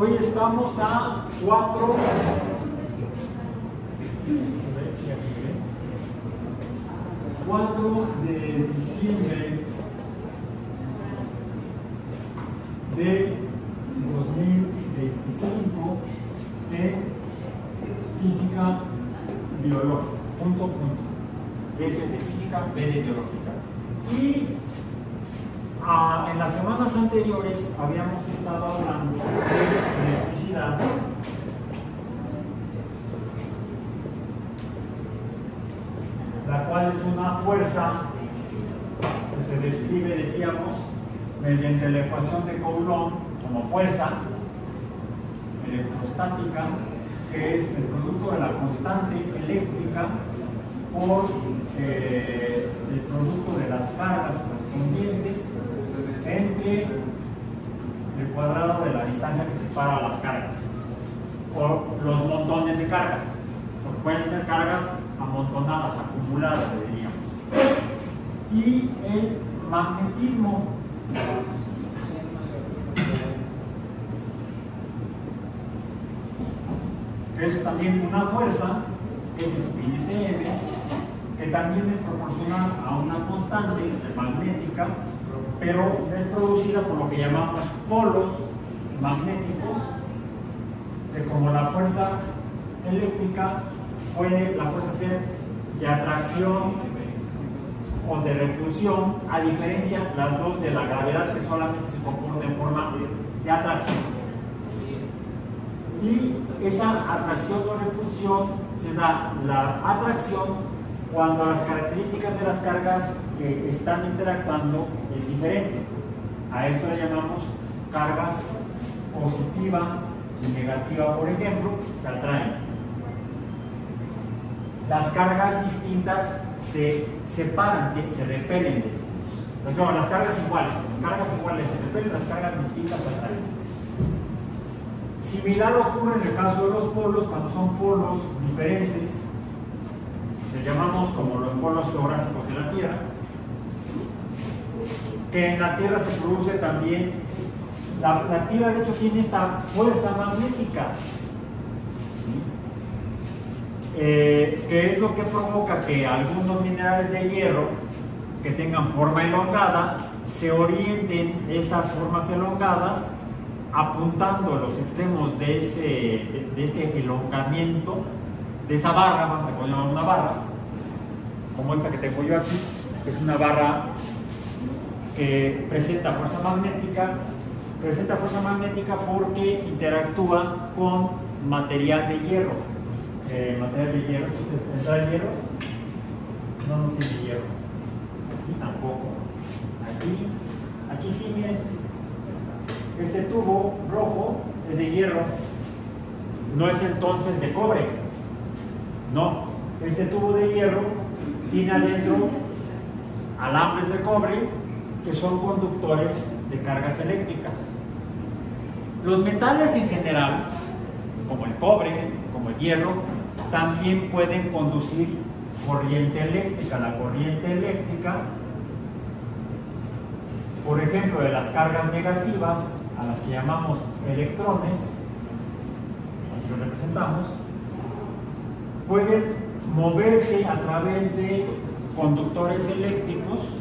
Hoy estamos a 4 de diciembre de 2025 en física biológica. Punto. F de física, B de biológica. Y en las semanas anteriores habíamos estado hablando de electricidad. La cual es una fuerza que se describe, decíamos, mediante la ecuación de Coulomb como fuerza electrostática, que es el producto de la constante eléctrica por el producto de las cargas correspondientes entre el cuadrado de la distancia que separa las cargas, o los montones de cargas, porque pueden ser cargas amontonadas, acumuladas, diríamos. Y el magnetismo, que es también una fuerza, F sub índice M, que también es proporcional a una constante magnética, pero es producida por lo que llamamos polos magnéticos, que como la fuerza eléctrica puede la fuerza ser de atracción o de repulsión, a diferencia las dos de la gravedad, que solamente se comporta en forma de atracción. Y esa atracción o repulsión se da la atracción cuando las características de las cargas que están interactuando es diferente. A esto le llamamos cargas positiva y negativa, por ejemplo, se atraen. Las cargas distintas se separan, se repelen, decimos. No, las cargas iguales se repelen, las cargas distintas se atraen. Similar ocurre en el caso de los polos, cuando son polos diferentes, les llamamos como los polos geográficos de la Tierra, que en la Tierra se produce también, la Tierra de hecho tiene esta fuerza magnética, que es lo que provoca que algunos minerales de hierro que tengan forma elongada se orienten esas formas elongadas apuntando a los extremos de ese elongamiento, de esa barra, vamos a llamar una barra, como esta que tengo yo aquí, que es una barra que presenta fuerza magnética porque interactúa con material de hierro. Material de hierro, ¿entra el hierro? No tiene hierro. Aquí tampoco. Aquí sí, miren. Este tubo rojo es de hierro, no es entonces de cobre. No, este tubo de hierro tiene adentro alambres de cobre que son conductores de cargas eléctricas. Los metales en general, como el cobre, como el hierro, también pueden conducir corriente eléctrica. La corriente eléctrica, por ejemplo, de las cargas negativas, a las que llamamos electrones, así los representamos, pueden moverse a través de conductores eléctricos,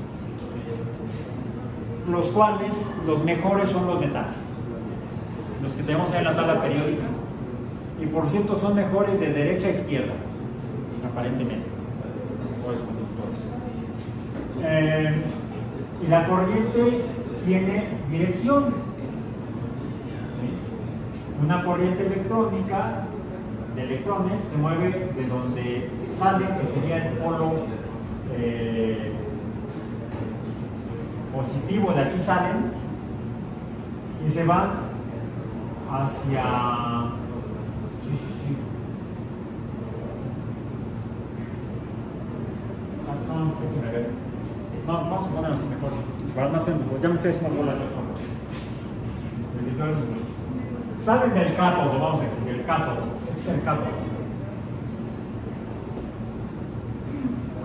los cuales los mejores son los metales, los que tenemos ahí en la tabla periódica, y por cierto son mejores de derecha a izquierda, aparentemente, los conductores. Y la corriente tiene dirección. Una corriente electrónica de electrones se mueve de donde sale, que sería el polo positivo, de aquí salen y se van hacia... Sí. No, vamos a ponerlo así mejor. Para no hacer, ya me estoy haciendo bola de los ojos. Salen del cátodo, vamos a decir, el cátodo. Este es el cátodo.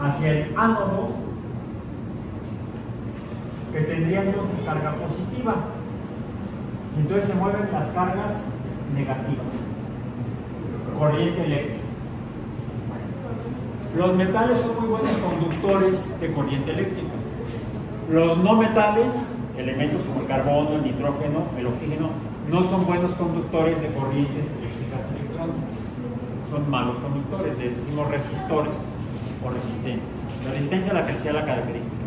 Hacia el ánodo, que tendría entonces carga positiva. Y entonces se mueven las cargas negativas. Corriente eléctrica. Los metales son muy buenos conductores de corriente eléctrica. Los no metales, elementos como el carbono, el nitrógeno, el oxígeno, no son buenos conductores de corrientes eléctricas electrónicas. Son malos conductores, les decimos resistores o resistencias. La resistencia es la que sea la característica.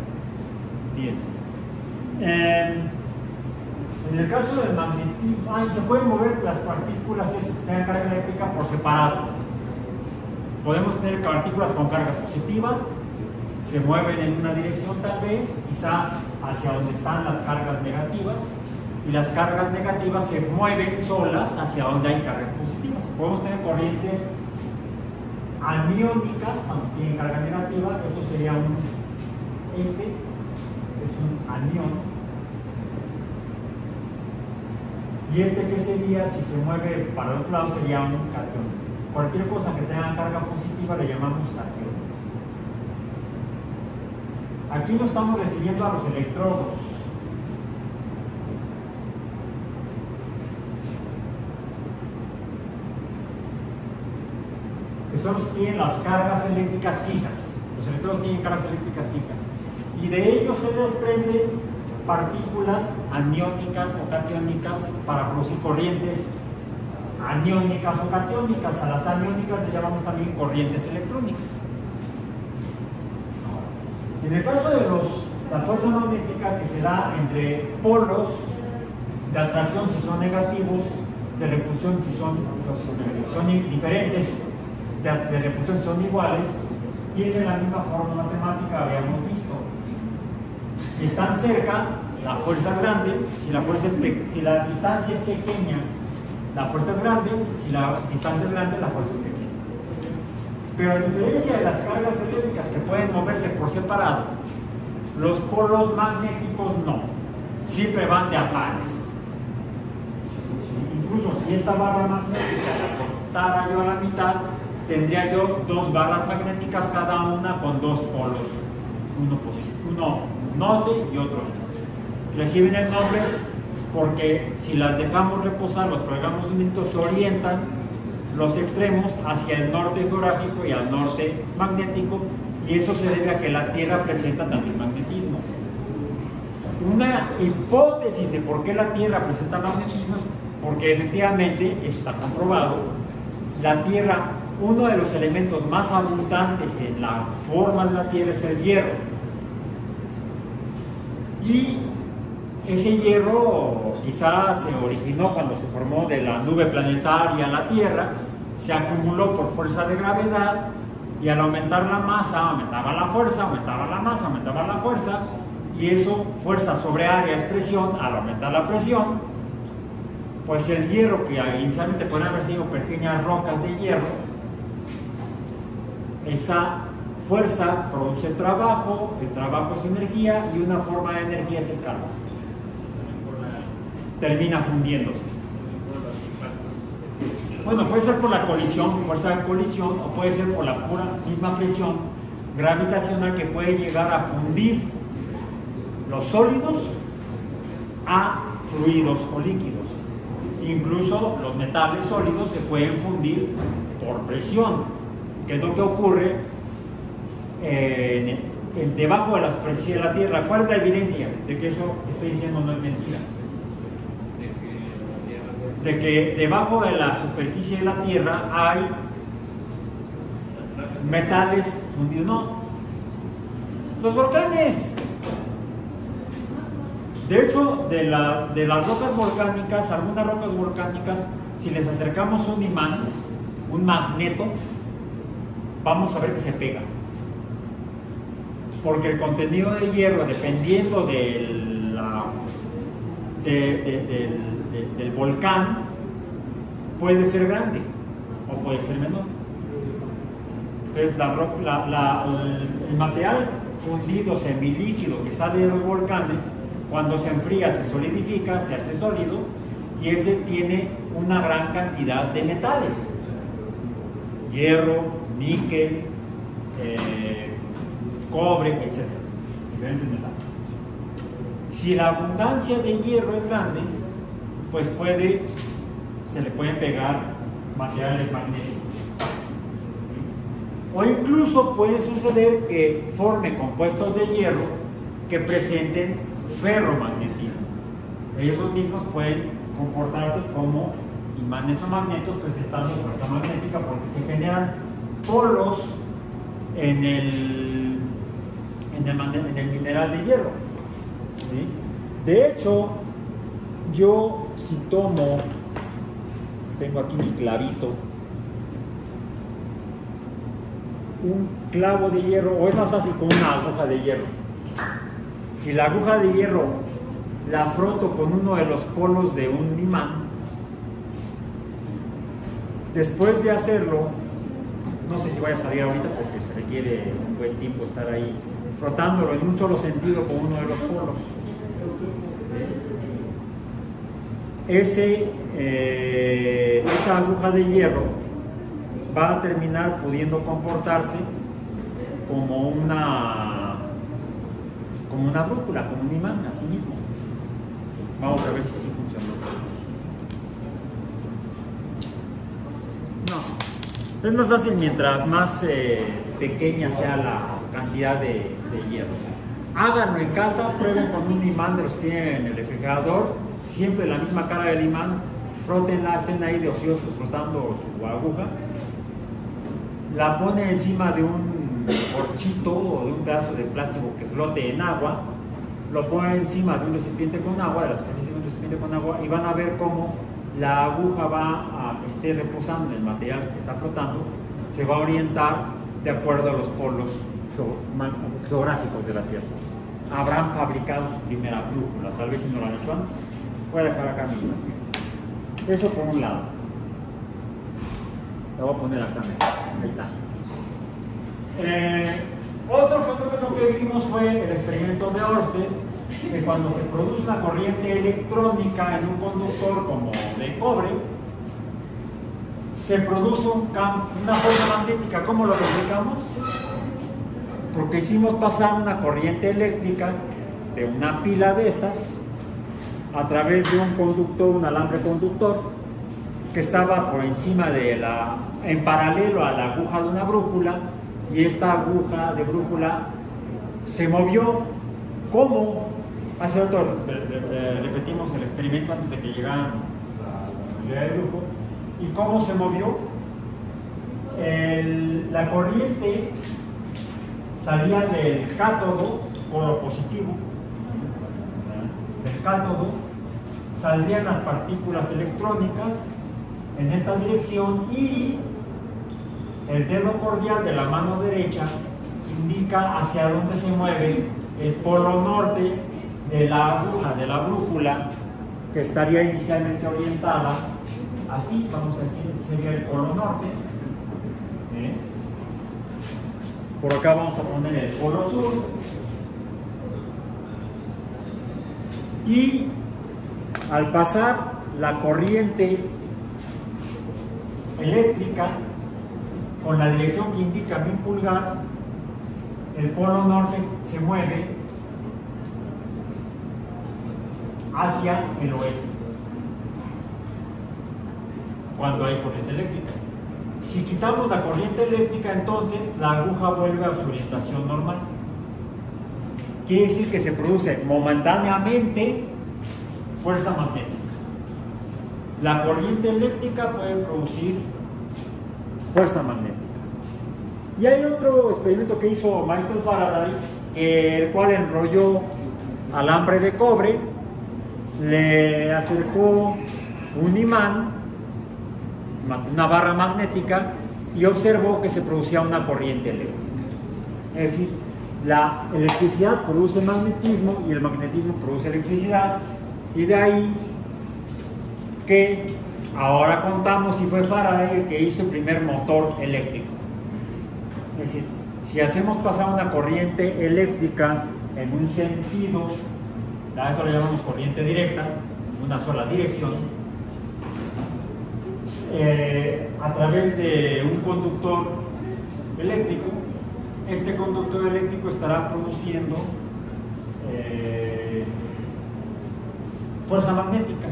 Bien. En el caso del magnetismo, se pueden mover las partículas esas que tengan carga eléctrica por separado. Podemos tener partículas con carga positiva, se mueven en una dirección tal vez, quizá hacia donde están las cargas negativas, y las cargas negativas se mueven solas hacia donde hay cargas positivas. Podemos tener corrientes aniónicas cuando tienen carga negativa. Esto sería es un anión. Y ¿qué sería? Si se mueve para el otro lado, sería un catión. Cualquier cosa que tenga carga positiva le llamamos catión. Aquí nos estamos refiriendo a los electrodos. Que son los que tienen las cargas eléctricas fijas. Los electrodos tienen cargas eléctricas fijas. Y de ellos se desprenden partículas aniónicas o catiónicas para producir corrientes aniónicas o catiónicas. A las aniónicas le llamamos también corrientes electrónicas. En el caso de la fuerza magnética que se da entre polos de atracción si son negativos, de repulsión si son diferentes, de repulsión si son iguales, tiene la misma forma matemática, habíamos visto. Si están cerca, la fuerza es grande. Si la distancia es pequeña, la fuerza es grande. Si la distancia es grande, la fuerza es pequeña. Pero a diferencia de las cargas eléctricas que pueden moverse por separado, los polos magnéticos no. Siempre van de a pares. Incluso si esta barra magnética la cortara yo a la mitad, tendría yo dos barras magnéticas cada una con dos polos. Uno norte y otro sur. Reciben el nombre porque si las dejamos reposar, los colgamos un minuto, se orientan los extremos hacia el norte geográfico y al norte magnético, y eso se debe a que la Tierra presenta también magnetismo. Una hipótesis de por qué la Tierra presenta magnetismo es porque efectivamente, eso está comprobado, la Tierra, uno de los elementos más abundantes en la forma de la Tierra es el hierro. Y ese hierro quizás se originó cuando se formó de la nube planetaria la Tierra, se acumuló por fuerza de gravedad, y al aumentar la masa aumentaba la fuerza, aumentaba la masa, aumentaba la fuerza, y eso, fuerza sobre área es presión. Al aumentar la presión, pues el hierro, que inicialmente pueden haber sido pequeñas rocas de hierro, esa fuerza produce trabajo, el trabajo es energía, y una forma de energía es el calor. Termina fundiéndose. Bueno, puede ser por la colisión, fuerza de colisión, o puede ser por la pura misma presión gravitacional que puede llegar a fundir los sólidos a fluidos o líquidos. Incluso los metales sólidos se pueden fundir por presión, que es lo que ocurre debajo de la superficie de la Tierra. ¿Cuál es la evidencia de que eso que estoy diciendo no es mentira? De que debajo de la superficie de la Tierra hay metales fundidos. No, los volcanes. De hecho, de las rocas volcánicas, algunas rocas volcánicas, si les acercamos un imán, un magneto, vamos a ver que se pega. Porque el contenido de hierro, dependiendo del volcán, puede ser grande o puede ser menor. Entonces el material fundido semilíquido que sale de los volcanes, cuando se enfría se solidifica, se hace sólido, y ese tiene una gran cantidad de metales: hierro, níquel, cobre, etc. Diferentes metales. Si la abundancia de hierro es grande, pues puede se le pueden pegar materiales magnéticos. O incluso puede suceder que forme compuestos de hierro que presenten ferromagnetismo. Ellos mismos pueden comportarse como imanes o magnetos presentando fuerza magnética porque se generan polos en el mineral de hierro. ¿Sí? De hecho, yo si tomo, tengo aquí mi clavito, un clavo de hierro, o es más fácil con una aguja de hierro, y la aguja de hierro la froto con uno de los polos de un imán, después de hacerlo, no sé si vaya a salir ahorita porque se requiere un buen tiempo estar ahí frotándolo en un solo sentido con uno de los polos, esa aguja de hierro va a terminar pudiendo comportarse como una brújula, como un imán a sí mismo. Vamos a ver si sí funcionó. No, es más fácil mientras más pequeña sea la cantidad de hierro. Háganlo en casa, prueben con un imán de los que tienen en el refrigerador, siempre la misma cara del imán, frótenla, estén ahí de ociosos frotando su aguja, la ponen encima de un corchito o de un pedazo de plástico que flote en agua, lo ponen encima de un recipiente con agua, de la superficie de un recipiente con agua, y van a ver cómo la aguja va a que esté reposando en el material que está flotando, se va a orientar de acuerdo a los polos geográficos de la Tierra. Habrán fabricado su primera brújula, tal vez si no lo han hecho antes. Voy a dejar acá mi imagen. Eso por un lado. Lo voy a poner acá. Ahí está. Otro fenómeno que vimos fue el experimento de Ørsted, que cuando se produce una corriente electrónica en un conductor como de cobre, se produce una fuerza magnética. ¿Cómo lo explicamos? Porque hicimos pasar una corriente eléctrica de una pila de estas a través de un conductor, un alambre conductor, que estaba por encima en paralelo a la aguja de una brújula, y esta aguja de brújula se movió. ¿Cómo? Hace rato repetimos el experimento antes de que llegaran la mayoría del grupo. ¿Y cómo se movió? La corriente salía del cátodo, polo positivo. Del cátodo saldrían las partículas electrónicas en esta dirección, y el dedo cordial de la mano derecha indica hacia dónde se mueve el polo norte de la aguja de la brújula, que estaría inicialmente orientada así, vamos a decir, sería el polo norte. Por acá vamos a poner el polo sur, y al pasar la corriente eléctrica con la dirección que indica mi pulgar, el polo norte se mueve hacia el oeste cuando hay corriente eléctrica. Si quitamos la corriente eléctrica, entonces la aguja vuelve a su orientación normal. Quiere decir que se produce momentáneamente fuerza magnética. La corriente eléctrica puede producir fuerza magnética. Y hay otro experimento que hizo Michael Faraday, el cual enrolló alambre de cobre, le acercó un imán, una barra magnética, y observó que se producía una corriente eléctrica. Es decir, la electricidad produce magnetismo y el magnetismo produce electricidad, y de ahí que ahora contamos si fue Faraday el que hizo el primer motor eléctrico. Es decir, si hacemos pasar una corriente eléctrica en un sentido, a eso lo llamamos corriente directa, una sola dirección, a través de un conductor eléctrico, este conductor eléctrico estará produciendo fuerza magnética.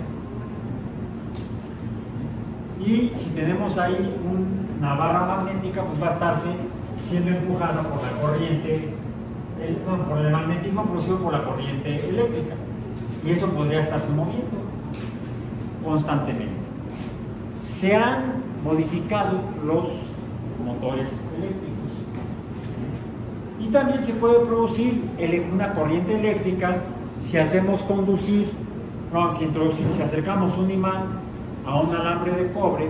y si tenemos ahí una barra magnética, pues va a estarse siendo empujada por la corriente, por el magnetismo producido por la corriente eléctrica, y eso podría estarse moviendo constantemente. Se han modificado los motores eléctricos y también se puede producir una corriente eléctrica si hacemos conducir, si acercamos un imán a un alambre de cobre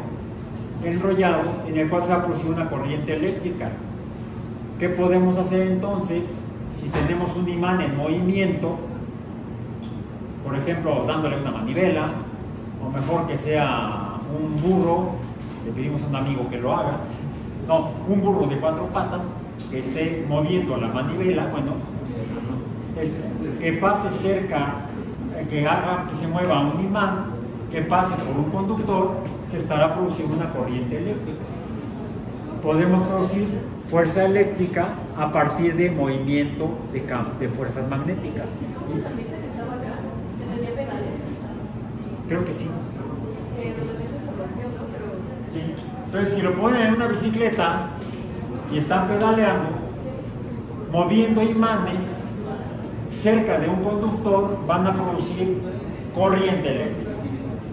enrollado en el cual se va a producir una corriente eléctrica. ¿Qué podemos hacer entonces si tenemos un imán en movimiento? Por ejemplo, dándole una manivela, o mejor que sea un burro, le pedimos a un amigo que lo haga, no, un burro de 4 patas que esté moviendo la manivela, bueno, que pase cerca, que haga que se mueva un imán, que pase por un conductor, se estará produciendo una corriente eléctrica. Podemos producir fuerza eléctrica a partir de movimiento de fuerzas magnéticas. ¿Es una mesa que estaba acá? ¿Que tenía pedales? Creo que sí. De repente se rompió, ¿no? Pero... Sí. Entonces, si lo ponen en una bicicleta y están pedaleando, moviendo imanes cerca de un conductor, van a producir corriente eléctrica.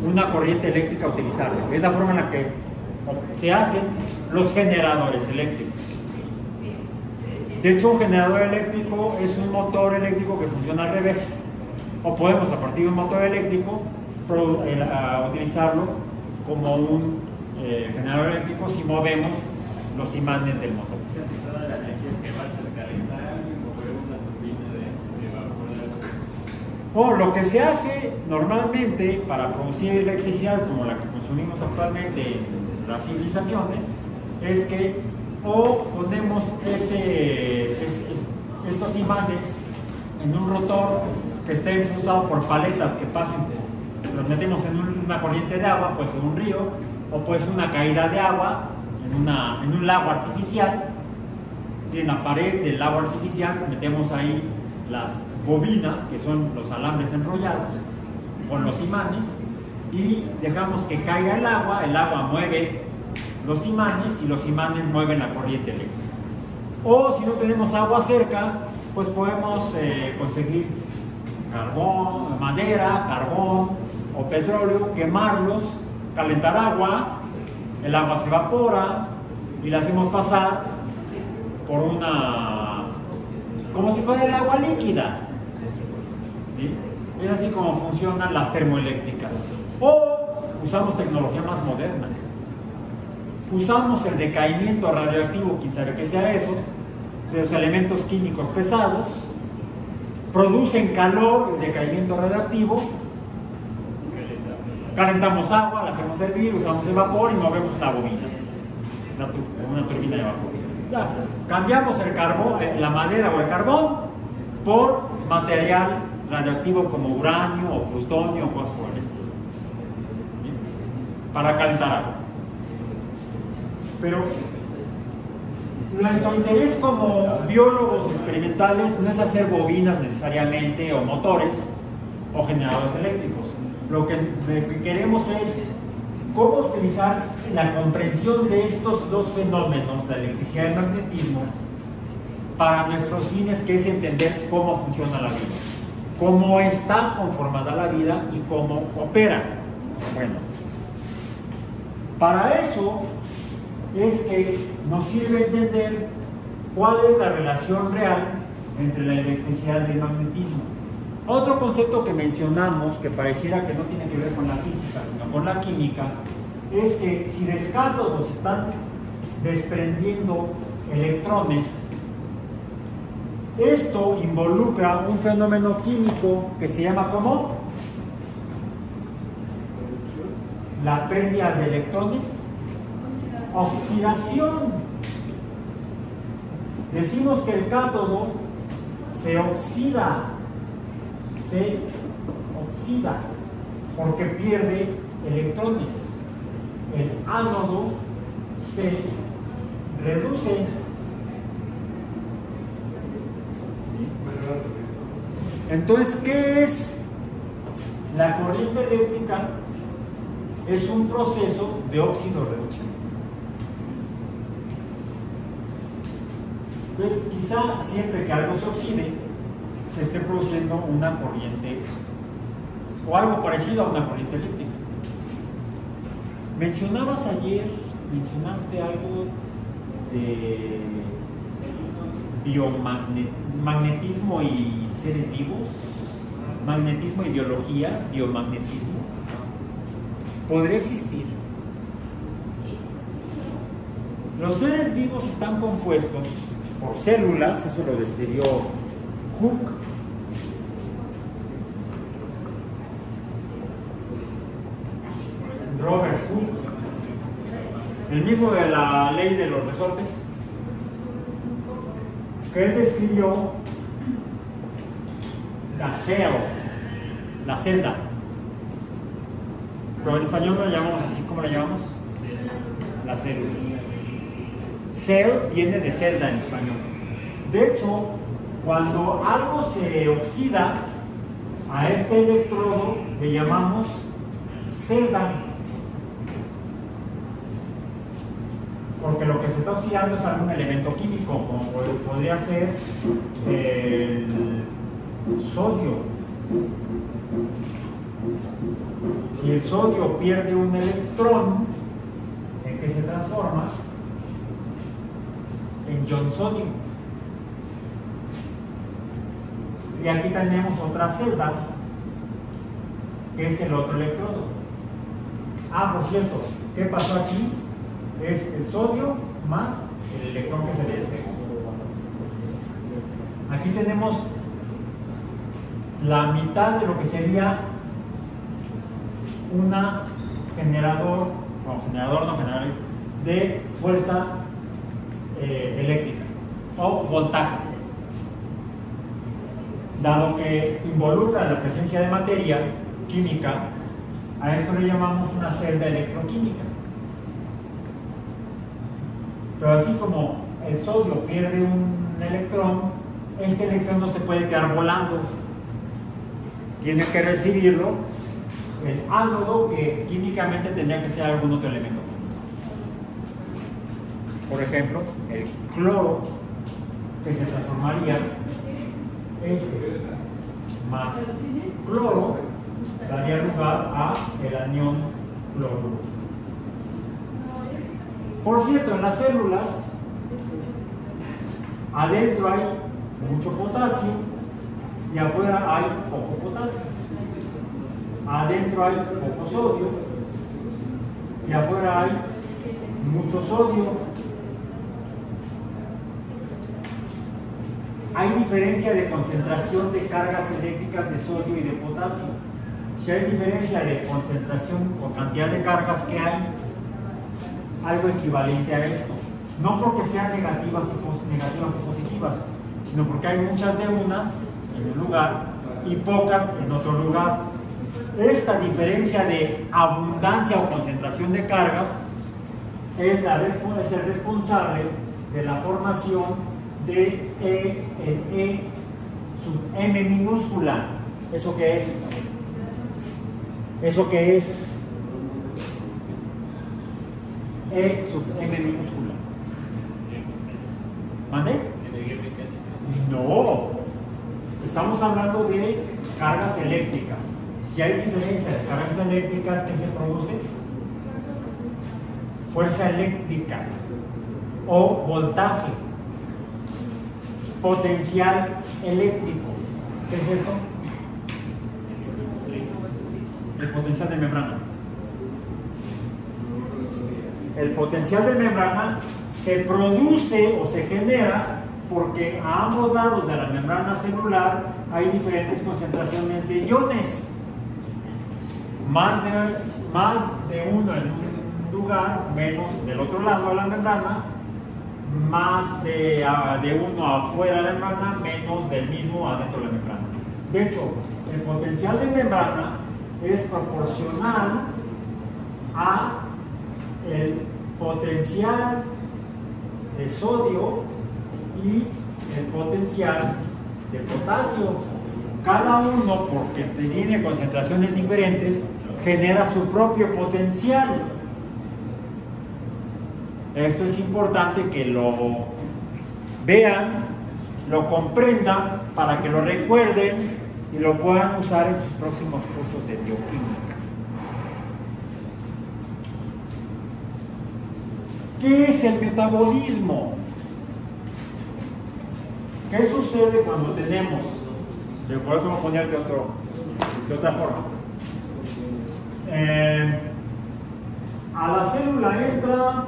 Una corriente eléctrica utilizable. Es la forma en la que se hacen los generadores eléctricos. De hecho, un generador eléctrico es un motor eléctrico que funciona al revés. O podemos, a partir de un motor eléctrico, utilizarlo como un generador eléctrico si movemos los imanes del motor. Casi toda la energía se va a calentar y mover una turbina de vapor. O lo que se hace normalmente para producir electricidad como la que consumimos actualmente en las civilizaciones es que o ponemos esos imanes en un rotor que esté impulsado por paletas que pasen, los metemos en una corriente de agua, puede ser un río, o puede ser una caída de agua en un lago artificial. ¿Sí? En la pared del lago artificial metemos ahí las bobinas, que son los alambres enrollados, con los imanes, y dejamos que caiga el agua mueve los imanes y los imanes mueven la corriente eléctrica. O si no tenemos agua cerca, pues podemos conseguir carbón, madera, carbón o petróleo, quemarlos, calentar agua, el agua se evapora y la hacemos pasar por como si fuera el agua líquida. ¿Sí? Es así como funcionan las termoeléctricas. O usamos tecnología más moderna. Usamos el decaimiento radioactivo, quién sabe qué sea eso, de los elementos químicos pesados, producen calor, el decaimiento radioactivo, calentamos agua, la hacemos hervir, usamos el vapor y movemos una bobina, una turbina de vapor. O sea, cambiamos el carbón, la madera o el carbón por material radioactivo como uranio o plutonio o cosas por el estilo, ¿sí? Para calentar agua. Pero nuestro interés como biólogos experimentales no es hacer bobinas necesariamente o motores o generadores eléctricos. Lo que queremos es cómo utilizar la comprensión de estos dos fenómenos, la electricidad y el magnetismo, para nuestros fines, que es entender cómo funciona la vida, cómo está conformada la vida y cómo opera. Bueno, para eso es que nos sirve entender cuál es la relación real entre la electricidad y el magnetismo. Otro concepto que mencionamos, que pareciera que no tiene que ver con la física, sino con la química, es que si del cátodo se están desprendiendo electrones, esto involucra un fenómeno químico que se llama ¿cómo? La pérdida de electrones. Oxidación. Decimos que el cátodo se oxida porque pierde electrones. El ánodo se reduce. Entonces, ¿qué es la corriente eléctrica? es un proceso de óxido-reducción. Entonces, quizá siempre que algo se oxide, se esté produciendo una corriente o algo parecido a una corriente eléctrica. Mencionaste algo de biomagnetismo y seres vivos, magnetismo y biología, biomagnetismo. ¿Podría existir? Los seres vivos están compuestos por células, eso lo describió Hooke. Robert Hooke, el mismo de la ley de los resortes, que él describió la celda, pero en español lo llamamos así. ¿Cómo la llamamos? La célula. Cell viene de celda en español. De hecho, cuando algo se oxida, a este electrodo le llamamos celda, porque lo que se está oxidando es algún elemento químico, como podría ser el sodio. Si el sodio pierde un electrón, ¿en qué se transforma? En ion sodio. Y aquí tenemos otra celda, que es el otro electrodo. Por cierto, ¿qué pasó aquí? Es el sodio más el electrón que se le despegó. Aquí tenemos la mitad de lo que sería una generador de fuerza eléctrica o voltaje. Dado que involucra la presencia de materia química, a esto le llamamos una celda electroquímica. Pero así como el sodio pierde un electrón, este electrón no se puede quedar volando. Tiene que recibirlo el ánodo, que químicamente tendría que ser algún otro elemento. Por ejemplo, el cloro, que se transformaría más cloro daría lugar a el anión cloruro. Por cierto, en las células adentro hay mucho potasio y afuera hay poco potasio. Adentro hay poco sodio y afuera hay mucho sodio. Hay diferencia de concentración de cargas eléctricas de sodio y de potasio. Si hay diferencia de concentración o cantidad de cargas, que hay algo equivalente a esto. No porque sean negativas y positivas, sino porque hay muchas de unas en un lugar y pocas en otro lugar. Esta diferencia de abundancia o concentración de cargas es el responsable de la formación de E en E sub M minúscula. ¿Eso qué es? ¿Eso qué es? E sub M minúscula. ¿Mande? Energía mecánica. No. Estamos hablando de cargas eléctricas. Si hay diferencia de cargas eléctricas, ¿qué se produce? Fuerza eléctrica o voltaje. Potencial eléctrico. ¿Qué es esto? El potencial de membrana. El potencial de membrana se produce o se genera porque a ambos lados de la membrana celular hay diferentes concentraciones de iones. Más de uno en un lugar, menos del otro lado de la membrana. Más de uno afuera de la membrana, menos del mismo adentro de la membrana. De hecho, el potencial de membrana es proporcional a el potencial de sodio y el potencial de potasio. Cada uno, porque tiene concentraciones diferentes, genera su propio potencial. Esto es importante que lo vean, lo comprendan, para que lo recuerden y lo puedan usar en sus próximos cursos de bioquímica. ¿Qué es el metabolismo? ¿Qué sucede cuando tenemos? Por eso voy a poner de otra forma. A la célula entra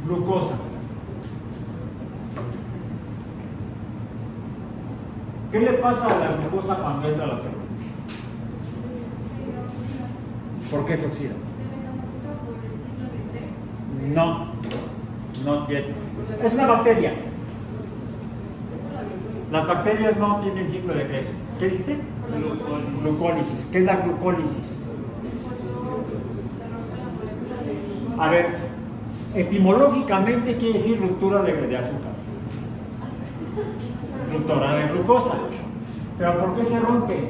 glucosa. ¿Qué le pasa a la glucosa cuando entra a la célula? ¿Por qué se oxida? No, no tiene. Es una bacteria. Las bacterias no tienen ciclo de Krebs. ¿Qué dijiste? Glucólisis. ¿Qué es la glucólisis? A ver, etimológicamente quiere decir ruptura de azúcar. Ruptura de glucosa. ¿Pero por qué se rompe?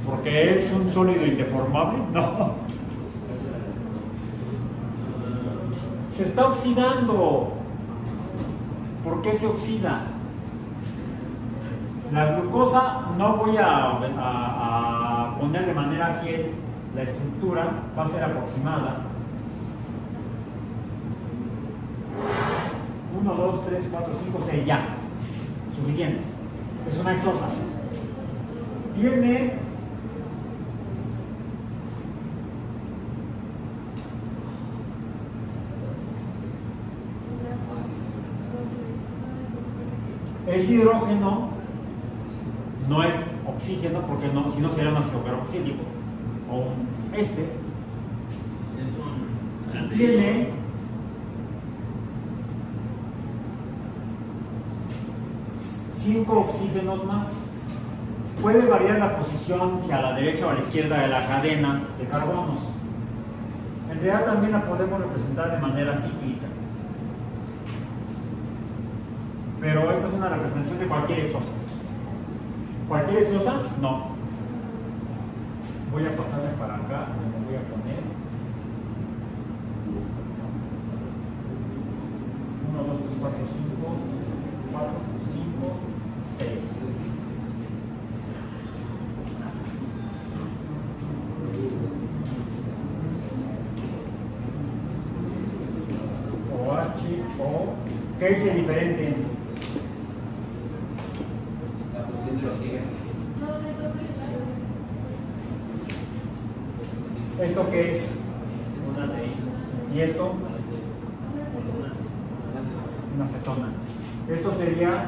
¿Porque es un sólido indeformable? No. Se está oxidando. ¿Por qué se oxida? La glucosa, no voy a poner de manera fiel la estructura, va a ser aproximada. 1, 2, 3, 4, 5, 6, ya. Suficientes. Es una exosa. Tiene es hidrógeno, no es oxígeno, porque no, si no sería un ácido carboxílico o tiene cinco oxígenos más. Puede variar la posición si a la derecha o a la izquierda de la cadena de carbonos. En realidad también la podemos representar de manera cíclica. Pero esta es una representación de cualquier exosa. ¿Cualquier exosa? No. Voy a pasarme para acá, me voy a poner 1, 2, 3, 4, 5, 4, 5, 6. OH, O. ¿Qué dice diferente? ¿Esto qué es? ¿Y esto? Una acetona. Esto sería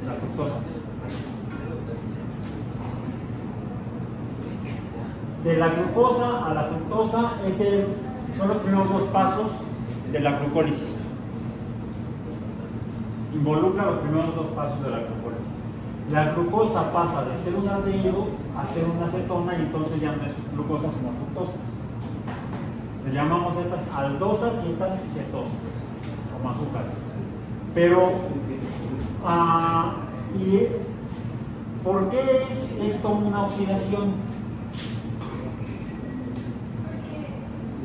la fructosa. De la glucosa a la fructosa son los primeros dos pasos de la glucólisis. Involucra los primeros dos pasos de la glucólisis. La glucosa pasa de ser un aldehído a ser una acetona y entonces ya no es glucosa sino fructosa. Le llamamos estas aldosas y estas cetosas, como azúcares. Pero, ¿y por qué es esto una oxidación? Porque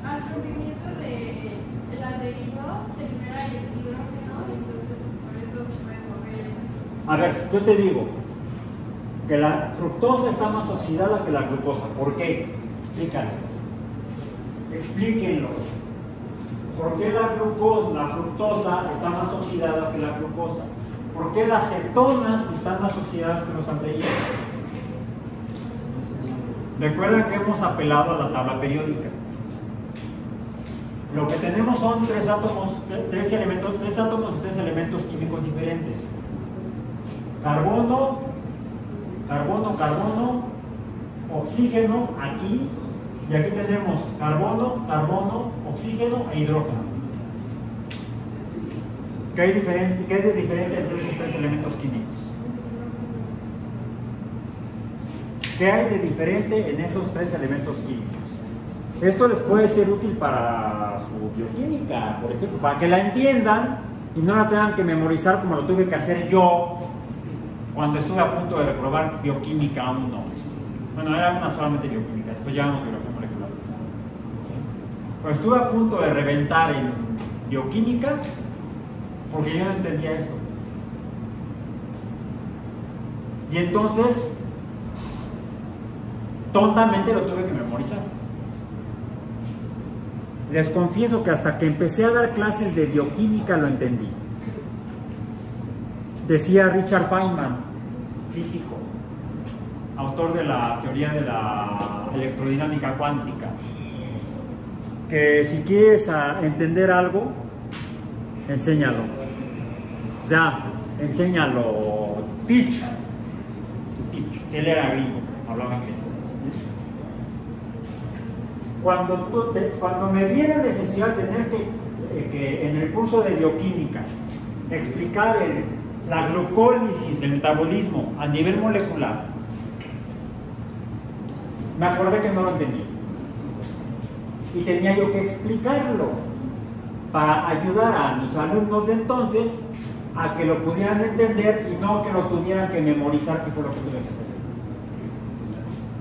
al rompimiento del aldehído se libera el hidrógeno y entonces por eso se puede mover. A ver, yo te digo que la fructosa está más oxidada que la glucosa. ¿Por qué? Explícalo. Explíquenlo. ¿Por qué la fructosa está más oxidada que la glucosa? ¿Por qué las cetonas están más oxidadas que los aldehídos? Recuerden que hemos apelado a la tabla periódica. Lo que tenemos son tres átomos y tres elementos químicos diferentes. Carbono, carbono, carbono, oxígeno aquí, y aquí tenemos carbono, carbono, oxígeno e hidrógeno. ¿Qué hay de diferente entre esos tres elementos químicos? ¿Qué hay de diferente en esos tres elementos químicos? Esto les puede ser útil para su bioquímica, por ejemplo, para que la entiendan y no la tengan que memorizar como lo tuve que hacer yo cuando estuve a punto de reprobar bioquímica 1. Bueno, era una solamente bioquímica, después llevamos biología molecular. Pero estuve a punto de reventar en bioquímica porque yo no entendía esto. Y entonces, tontamente lo tuve que memorizar. Les confieso que hasta que empecé a dar clases de bioquímica lo entendí. Decía Richard Feynman, físico, autor de la teoría de la electrodinámica cuántica, que si quieres entender algo, enséñalo. O sea, enséñalo, teach. Si él era gringo, hablaba inglés. Cuando me viene necesidad de tener que en el curso de bioquímica explicar la glucólisis, el metabolismo a nivel molecular, me acordé que no lo entendía y tenía yo que explicarlo para ayudar a mis alumnos de entonces a que lo pudieran entender y no que lo tuvieran que memorizar, que fue lo que tuve que hacer.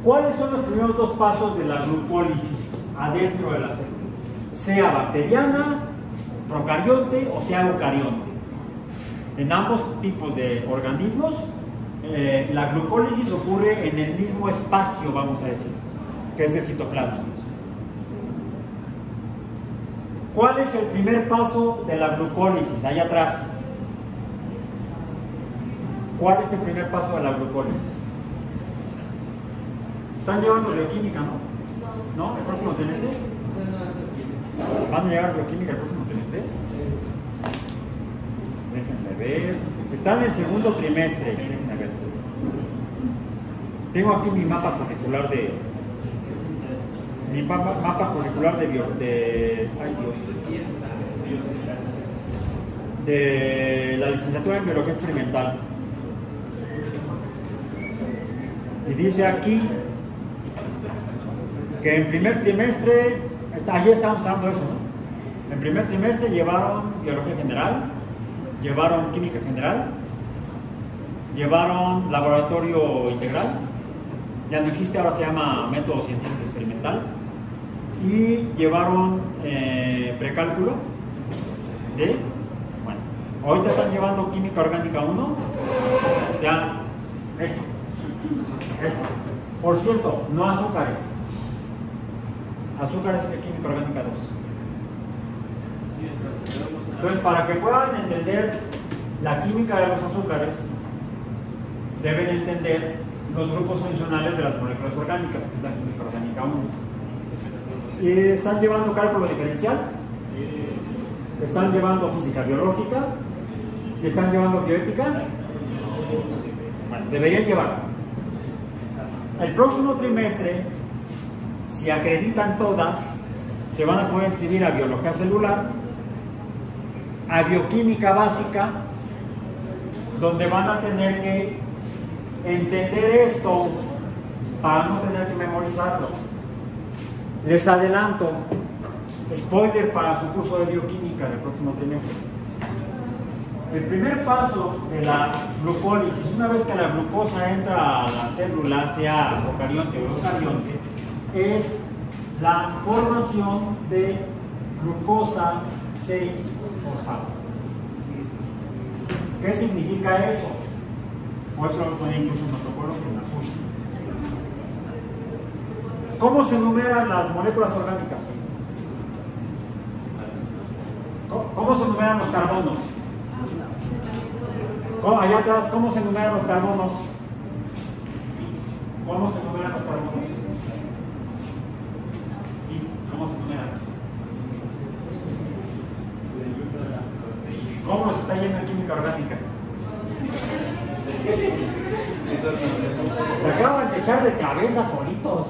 ¿Cuáles son los primeros dos pasos de la glucólisis adentro de la célula? Sea bacteriana, procarionte o sea eucarionte. En ambos tipos de organismos, la glucólisis ocurre en el mismo espacio, vamos a decir, que es el citoplasma. ¿Cuál es el primer paso de la glucólisis? Allá atrás. ¿Cuál es el primer paso de la glucólisis? Están llevando bioquímica, ¿no? ¿No? ¿El próximo trimestre? ¿Van a llevar bioquímica el próximo trimestre? Déjenme ver. Está en el segundo trimestre. Déjenme ver. Tengo aquí mi mapa curricular de. Mi mapa curricular ay Dios. De la licenciatura en biología experimental. Y dice aquí que en primer trimestre, ayer estábamos hablando de eso, ¿no? En primer trimestre llevaron biología general, llevaron química general, llevaron laboratorio integral, ya no existe, ahora se llama método científico experimental, y llevaron precálculo, ¿sí? Bueno, ahorita están llevando química orgánica 1, o sea, esto. Por cierto, no azúcares. Azúcares es de química orgánica 2. Entonces, para que puedan entender la química de los azúcares, deben entender los grupos funcionales de las moléculas orgánicas, que es la química orgánica 1. Y están llevando cálculo diferencial, están llevando física biológica, y están llevando bioética. Bueno, deberían llevar. El próximo trimestre, si acreditan todas, se van a poder inscribir a biología celular, a bioquímica básica, donde van a tener que entender esto para no tener que memorizarlo. Les adelanto, spoiler para su curso de bioquímica del próximo trimestre. El primer paso de la glucólisis, una vez que la glucosa entra a la célula, sea procarionte o eucarionte, es la formación de glucosa 6-fosfato. ¿Qué significa eso? Por eso lo pone incluso en nuestro protocolo en azul. ¿Cómo se enumeran las moléculas orgánicas? ¿Cómo se enumeran los carbonos? Allá atrás, ¿cómo se enumeran los carbonos? ¿Cómo se enumeran los carbonos? Sí, ¿cómo se enumeran? ¿Cómo nos está yendo en química orgánica? Se acaban de echar de cabeza solitos.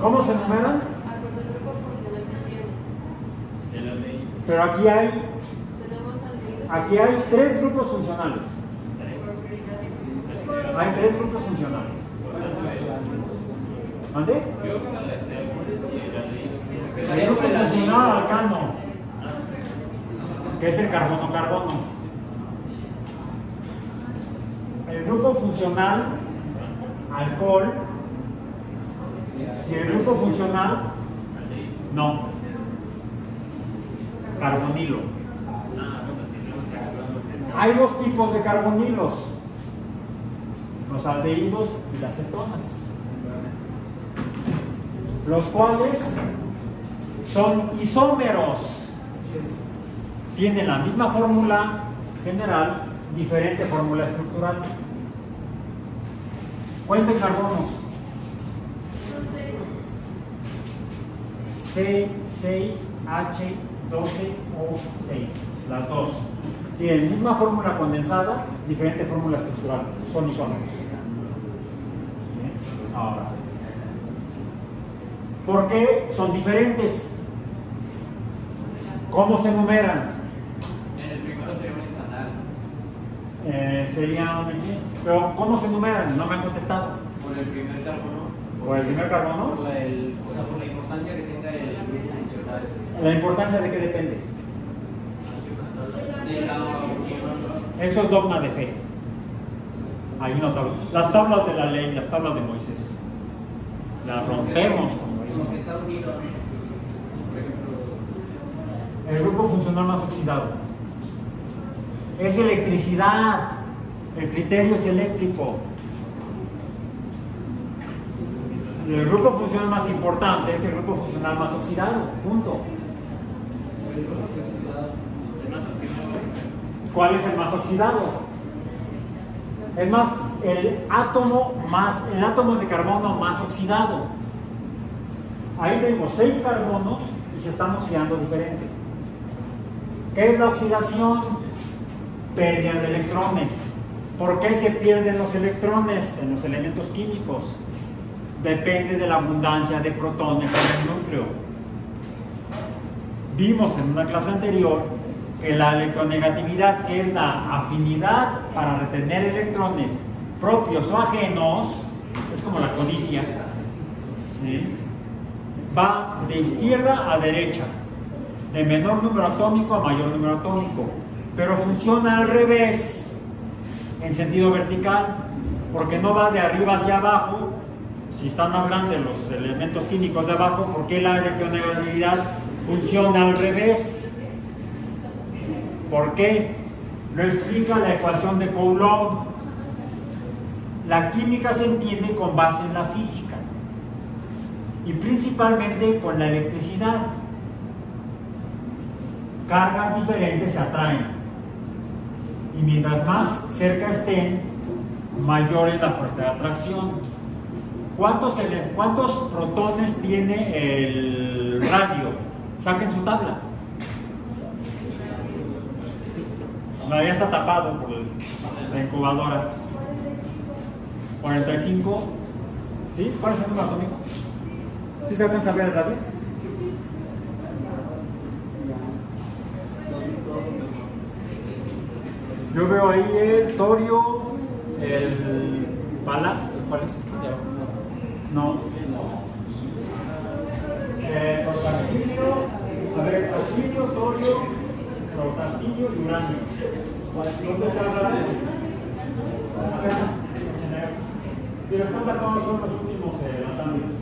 ¿Cómo se enumeran? Pero aquí hay 3 grupos funcionales. Hay 3 grupos funcionales. ¿Dónde? El grupo funcional alcano. que es el carbono-carbono. El grupo funcional, alcohol, y el grupo funcional, no, carbonilo. Hay dos tipos de carbonilos, los aldehídos y las cetonas, los cuales son isómeros, tienen la misma fórmula general, diferente fórmula estructural. Cuenten carbonos. C6H12O6, las dos. Tienen misma fórmula condensada, diferente fórmula estructural. Son isómeros. Bien. Ahora, ¿por qué son diferentes? ¿Cómo se numeran? En el primero sería un hexanal. Sería un... Pero ¿cómo se numeran? No me han contestado. Por el primer carbono. ¿Por el primer carbono? Por la importancia que tenga el grupo funcional. ¿La importancia de qué depende? De la... Eso es dogma de fe. Hay una tabla. Las tablas de la ley, las tablas de Moisés. Las rompemos. Lo que está unido. El grupo funcional más oxidado es electricidad. El criterio es eléctrico. El grupo funcional más importante es el grupo funcional más oxidado. Punto. ¿Cuál es el más oxidado? Es más, el átomo de carbono más oxidado. Ahí tengo 6 carbonos y se están oxidando diferente. ¿Qué es la oxidación? Pérdida de electrones. ¿Por qué se pierden los electrones en los elementos químicos? Depende de la abundancia de protones en el núcleo. Vimos en una clase anterior que la electronegatividad, que es la afinidad para retener electrones propios o ajenos, es como la codicia, ¿sí? Va de izquierda a derecha, de menor número atómico a mayor número atómico, pero funciona al revés, en sentido vertical, porque no va de arriba hacia abajo. Si están más grandes los elementos químicos de abajo, ¿por qué la electronegatividad funciona al revés? ¿Por qué? Lo explica la ecuación de Coulomb. La química se entiende con base en la física y principalmente con la electricidad. Cargas diferentes se atraen y mientras más cerca estén, mayor es la fuerza de atracción. ¿Cuántos protones tiene el radio? Saquen su tabla. Ya está tapado por la incubadora. 45. ¿Sí? ¿Cuál es el número atómico? ¿Sí se alcanza a ver el radio? Yo veo ahí el torio, el pala. ¿Cuál es este? No. Protantilio, protantilio, torio, protantilio y uranio. ¿Dónde está el radio? Si lo están tapando son los últimos lanzamientos.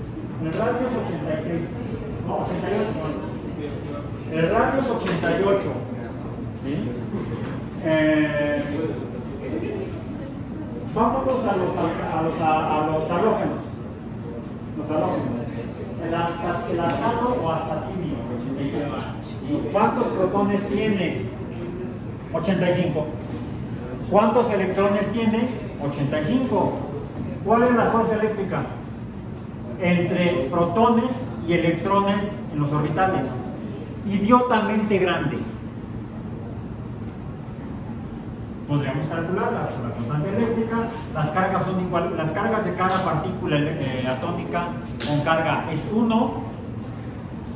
El radio es 86. No, 88. El radio es 88. ¿Sí? Vámonos a los halógenos. Los halógenos. El astato o astatinio, 85. ¿Cuántos protones tiene? 85. ¿Cuántos electrones tiene? 85. ¿Cuál es la fuerza eléctrica? Entre protones y electrones en los orbitales. Idiotamente grande. Podríamos calcularla por la constante eléctrica. Las cargas son igual, las cargas de cada partícula atómica con carga es 1.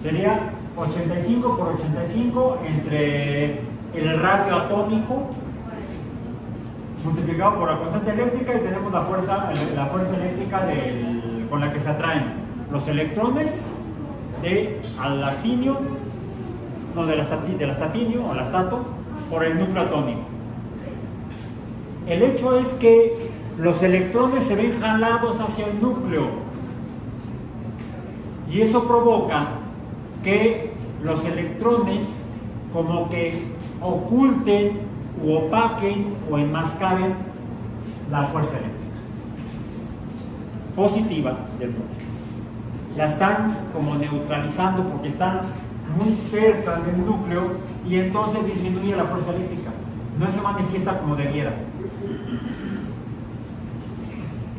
Sería 85 por 85 entre el radio atómico multiplicado por la constante eléctrica y tenemos la fuerza eléctrica con la que se atraen los electrones al actinio no, del astatinio o el astato, por el núcleo atómico. El hecho es que los electrones se ven jalados hacia el núcleo y eso provoca que los electrones como que oculten u opaquen o enmascaren la fuerza eléctrica positiva del núcleo. La están como neutralizando porque están muy cerca del núcleo y entonces disminuye la fuerza eléctrica. No se manifiesta como debiera.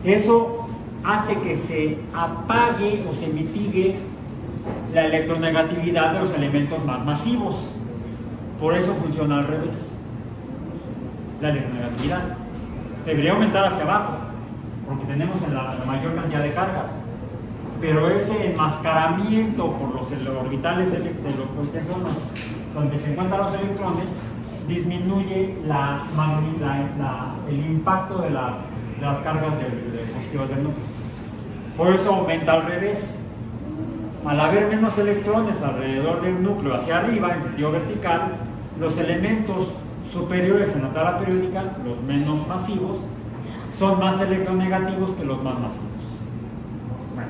Eso hace que se apague o se mitigue la electronegatividad de los elementos más masivos. Por eso funciona al revés. La electronegatividad debería aumentar hacia abajo, porque tenemos la mayor cantidad de cargas. Pero ese enmascaramiento por los orbitales donde se encuentran los electrones disminuye el impacto de las cargas positivas del núcleo. Por eso aumenta al revés. Al haber menos electrones alrededor del núcleo hacia arriba, en sentido vertical, los elementos superiores en la tabla periódica, los menos masivos, son más electronegativos que los más masivos. Bueno,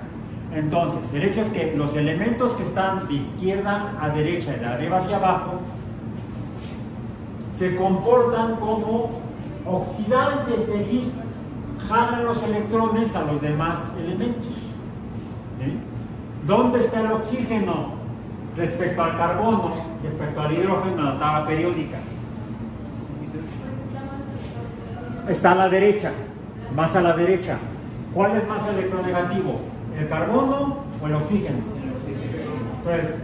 entonces, el hecho es que los elementos que están de izquierda a derecha y de arriba hacia abajo se comportan como oxidantes, es decir, jalan los electrones a los demás elementos. ¿Sí? ¿Dónde está el oxígeno respecto al carbono, respecto al hidrógeno en la tabla periódica? Está a la derecha, más a la derecha. ¿Cuál es más electronegativo? ¿El carbono o el oxígeno? Pues,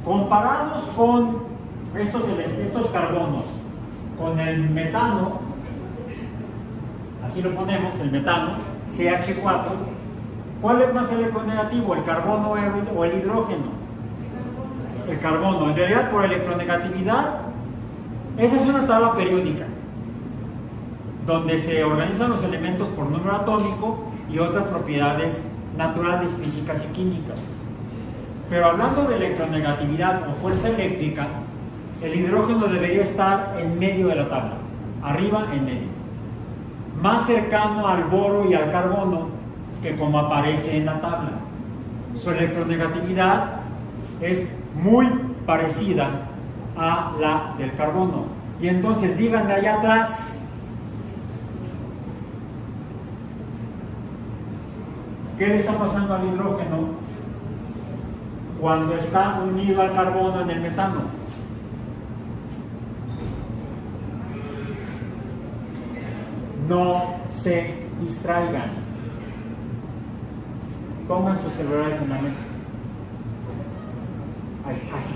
comparados con estos carbonos, con el metano, así lo ponemos, el metano, CH4, ¿cuál es más electronegativo, el carbono o el hidrógeno? El carbono. En realidad, por electronegatividad, esa es una tabla periódica, donde se organizan los elementos por número atómico y otras propiedades naturales, físicas y químicas. Pero hablando de electronegatividad o fuerza eléctrica, el hidrógeno debería estar en medio de la tabla, arriba en medio, más cercano al boro y al carbono que como aparece en la tabla. Su electronegatividad es muy parecida a la del carbono. Y entonces díganme allá atrás, ¿qué le está pasando al hidrógeno cuando está unido al carbono en el metano? No se distraigan. Pongan sus celulares en la mesa. Así,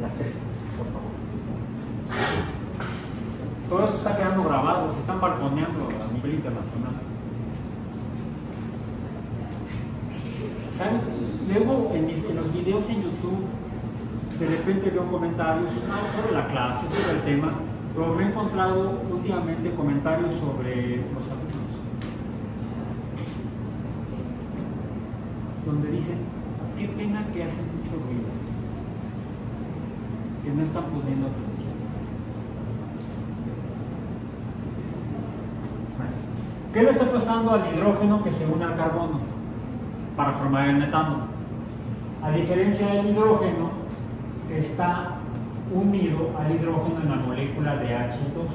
las tres, por favor. Todo esto está quedando grabado, se están balconeando a nivel internacional. ¿Saben? Luego en los videos en YouTube, de repente veo comentarios sobre la clase, sobre el tema, pero me he encontrado últimamente comentarios sobre los alumnos, donde dicen, qué pena que hacen mucho ruido, que no están poniendo atención. Bueno, ¿qué le está pasando al hidrógeno que se une al carbono para formar el metano? A diferencia del hidrógeno que está unido al hidrógeno en la molécula de H2.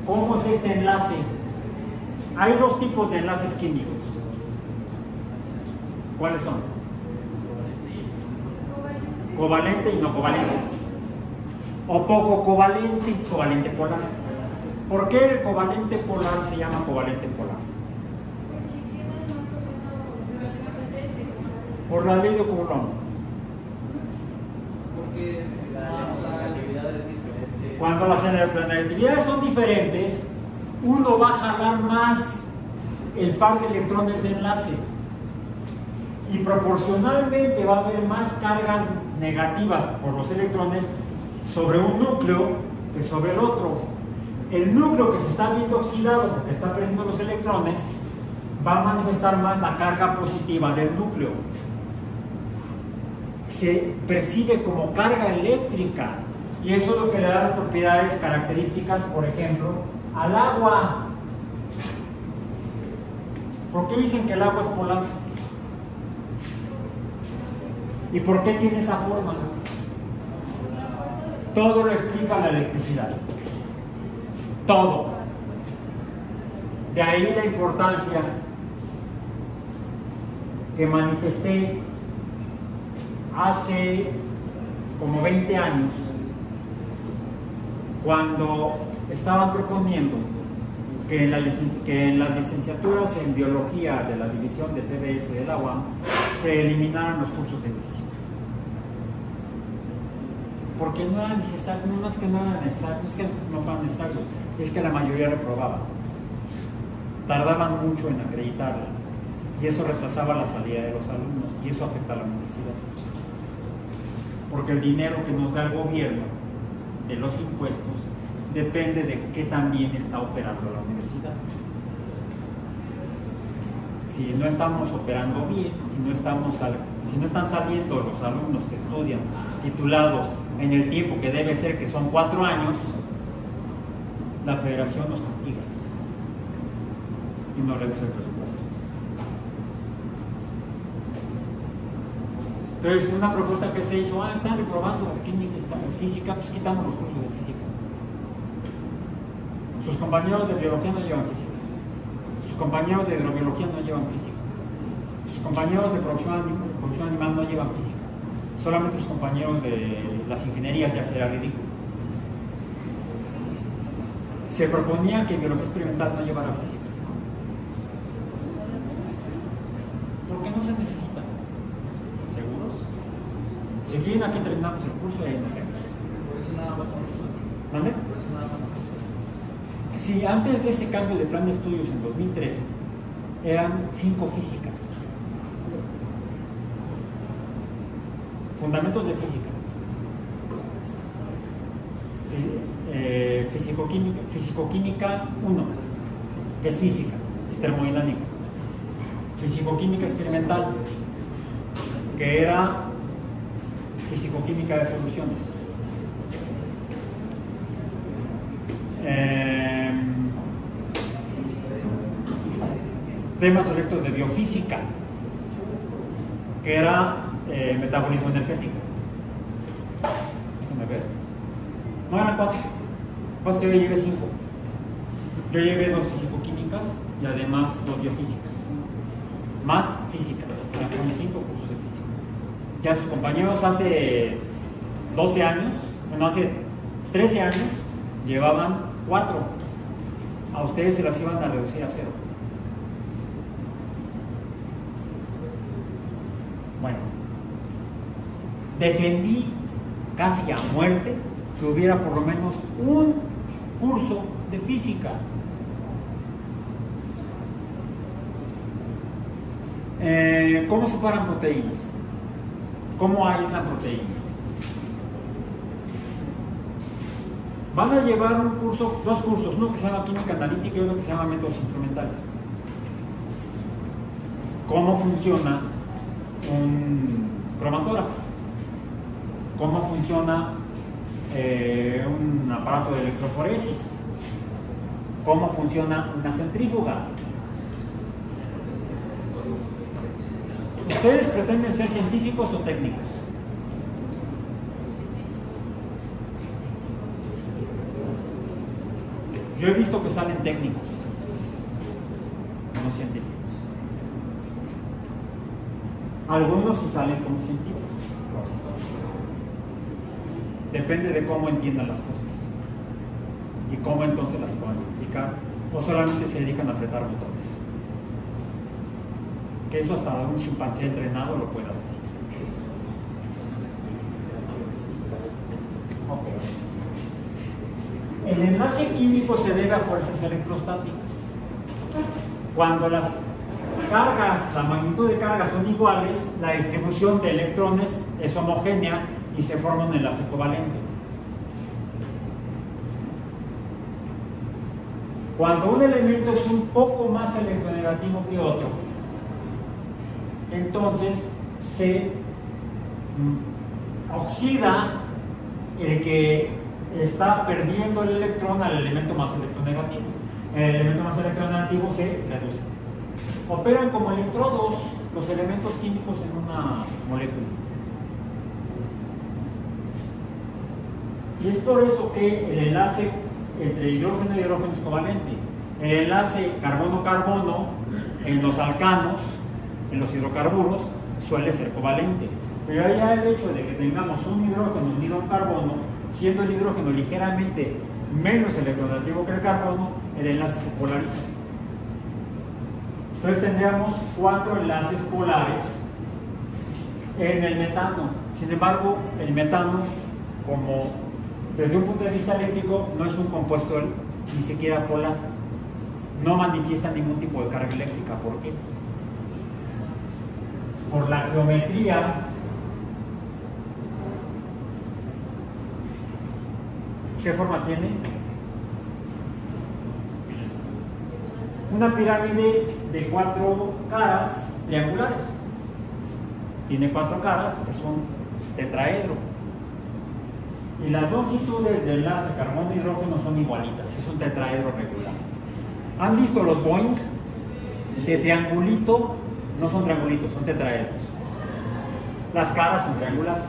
¿Cómo es este enlace? Hay dos tipos de enlaces químicos. ¿Cuáles son? Covalente y no covalente. O poco covalente, covalente polar. ¿Por qué el covalente polar se llama covalente polar? Por la ley de Coulomb. Porque la actividad es diferente. Cuando las electronegatividades son diferentes, uno va a jalar más el par de electrones de enlace y proporcionalmente va a haber más cargas negativas por los electrones sobre un núcleo que sobre el otro. El núcleo que se está viendo oxidado porque está perdiendo los electrones va a manifestar más la carga positiva del núcleo. se percibe como carga eléctrica, y eso es lo que le da las propiedades características, por ejemplo, al agua. ¿Por qué dicen que el agua es polar? ¿Y por qué tiene esa forma? Todo lo explica la electricidad. Todo. De ahí la importancia que manifesté hace como 20 años, cuando estaban proponiendo que en las licenciaturas en biología de la división de CBS de la UAM se eliminaran los cursos de física. Porque no eran necesarios, no es que no eran necesarios, no es que no fueran necesarios, es que la mayoría reprobaba. Tardaban mucho en acreditarla y eso retrasaba la salida de los alumnos y eso afecta a la universidad. Porque el dinero que nos da el gobierno de los impuestos depende de qué tan bien está operando la universidad. Si no estamos operando bien, si no están saliendo los alumnos que estudian titulados en el tiempo que debe ser, que son 4 años, la federación nos castiga y nos reduce el presupuesto. Entonces, una propuesta que se hizo, están reprobando química, física, pues quitamos los cursos de física. Sus compañeros de biología no llevan física. Sus compañeros de hidrobiología no llevan física. Sus compañeros de producción animal no llevan física. Solamente sus compañeros de las ingenierías, ya será ridículo. Se proponía que biología experimental no llevara física. ¿Por qué no se necesita? ¿Seguros? Si quieren, aquí terminamos el curso y ahí nos vemos. Por eso nada más. ¿Vale? Por eso nada más. Si antes de ese cambio de plan de estudios en 2013 eran 5 físicas, fundamentos de física, fisicoquímica 1, que es física, es termodinámica, fisicoquímica experimental, que era fisicoquímica de soluciones, temas selectos de biofísica, que era metabolismo energético. Déjame ver. No eran 4. Pues que yo llevé 5. Yo llevé 2 fisicoquímicas y además 2 biofísicas. Más física. Con 5 cursos de física. Ya sus compañeros hace 12 años, bueno, hace 13 años, llevaban 4. A ustedes se las iban a reducir a 0. Bueno, defendí casi a muerte que hubiera por lo menos un curso de física. ¿Cómo separan proteínas? ¿Cómo aíslan proteínas? Van a llevar un curso, 2 cursos, uno que se llama química analítica y otro que se llama métodos instrumentales. ¿Cómo funciona un cromatógrafo? ¿Cómo funciona un aparato de electroforesis? ¿Cómo funciona una centrífuga? ¿Ustedes pretenden ser científicos o técnicos? Yo he visto que salen técnicos, no científicos. Algunos sí salen como científicos. Depende de cómo entiendan las cosas y cómo entonces las puedan explicar, o solamente se dedican a apretar botones. Que eso hasta un chimpancé entrenado lo puede hacer. Okay. El enlace químico se debe a fuerzas electrostáticas. Cuando las cargas, la magnitud de cargas son iguales, la distribución de electrones es homogénea y se forma un enlace covalente. Cuando un elemento es un poco más electronegativo que otro, entonces se oxida el que está perdiendo el electrón al elemento más electronegativo. El elemento más electronegativo se reduce. Operan como electrodos los elementos químicos en una molécula. Y es por eso que el enlace entre hidrógeno y hidrógeno es covalente. El enlace carbono-carbono en los alcanos, en los hidrocarburos, suele ser covalente. Pero ya el hecho de que tengamos un hidrógeno unido a un carbono, siendo el hidrógeno ligeramente menos electronegativo que el carbono, el enlace se polariza. Entonces tendríamos 4 enlaces polares en el metano. Sin embargo, el metano, como desde un punto de vista eléctrico, no es un compuesto ni siquiera polar. No manifiesta ningún tipo de carga eléctrica. ¿Por qué? Por la geometría ¿qué forma tiene? Una pirámide de 4 caras triangulares. Tiene 4 caras, es un tetraedro. Y las longitudes del enlace carbono-hidrógeno son igualitas, es un tetraedro regular. ¿Han visto los Boeing? De triangulito, no son triangulitos, son tetraedros. Las caras son triangulares.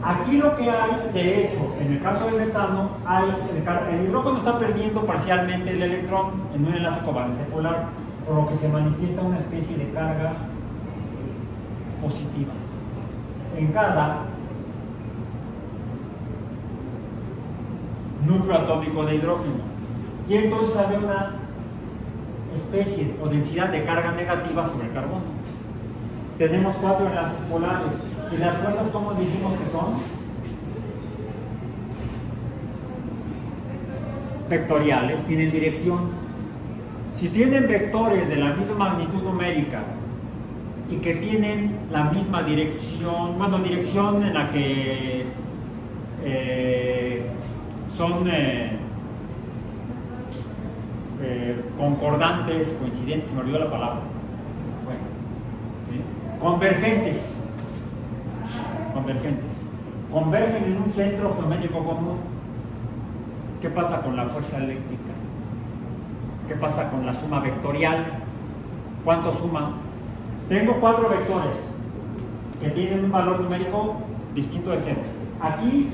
Aquí lo que hay, de hecho, en el caso del metano, el hidrógeno está perdiendo parcialmente el electrón en un enlace covalente polar, por lo que se manifiesta una especie de carga positiva en cada núcleo atómico de hidrógeno. Y entonces hay una especie o densidad de carga negativa sobre el carbono. Tenemos 4 enlaces polares. ¿Y las fuerzas cómo dijimos que son? Vectoriales, tienen dirección. Si tienen vectores de la misma magnitud numérica y que tienen la misma dirección, bueno, dirección en la que son concordantes, coincidentes, se me olvidó la palabra. Bueno, ¿sí? Convergentes. Convergen en un centro geométrico común. ¿Qué pasa con la fuerza eléctrica? ¿Qué pasa con la suma vectorial? ¿Cuánto suma? Tengo 4 vectores que tienen un valor numérico distinto de 0. Aquí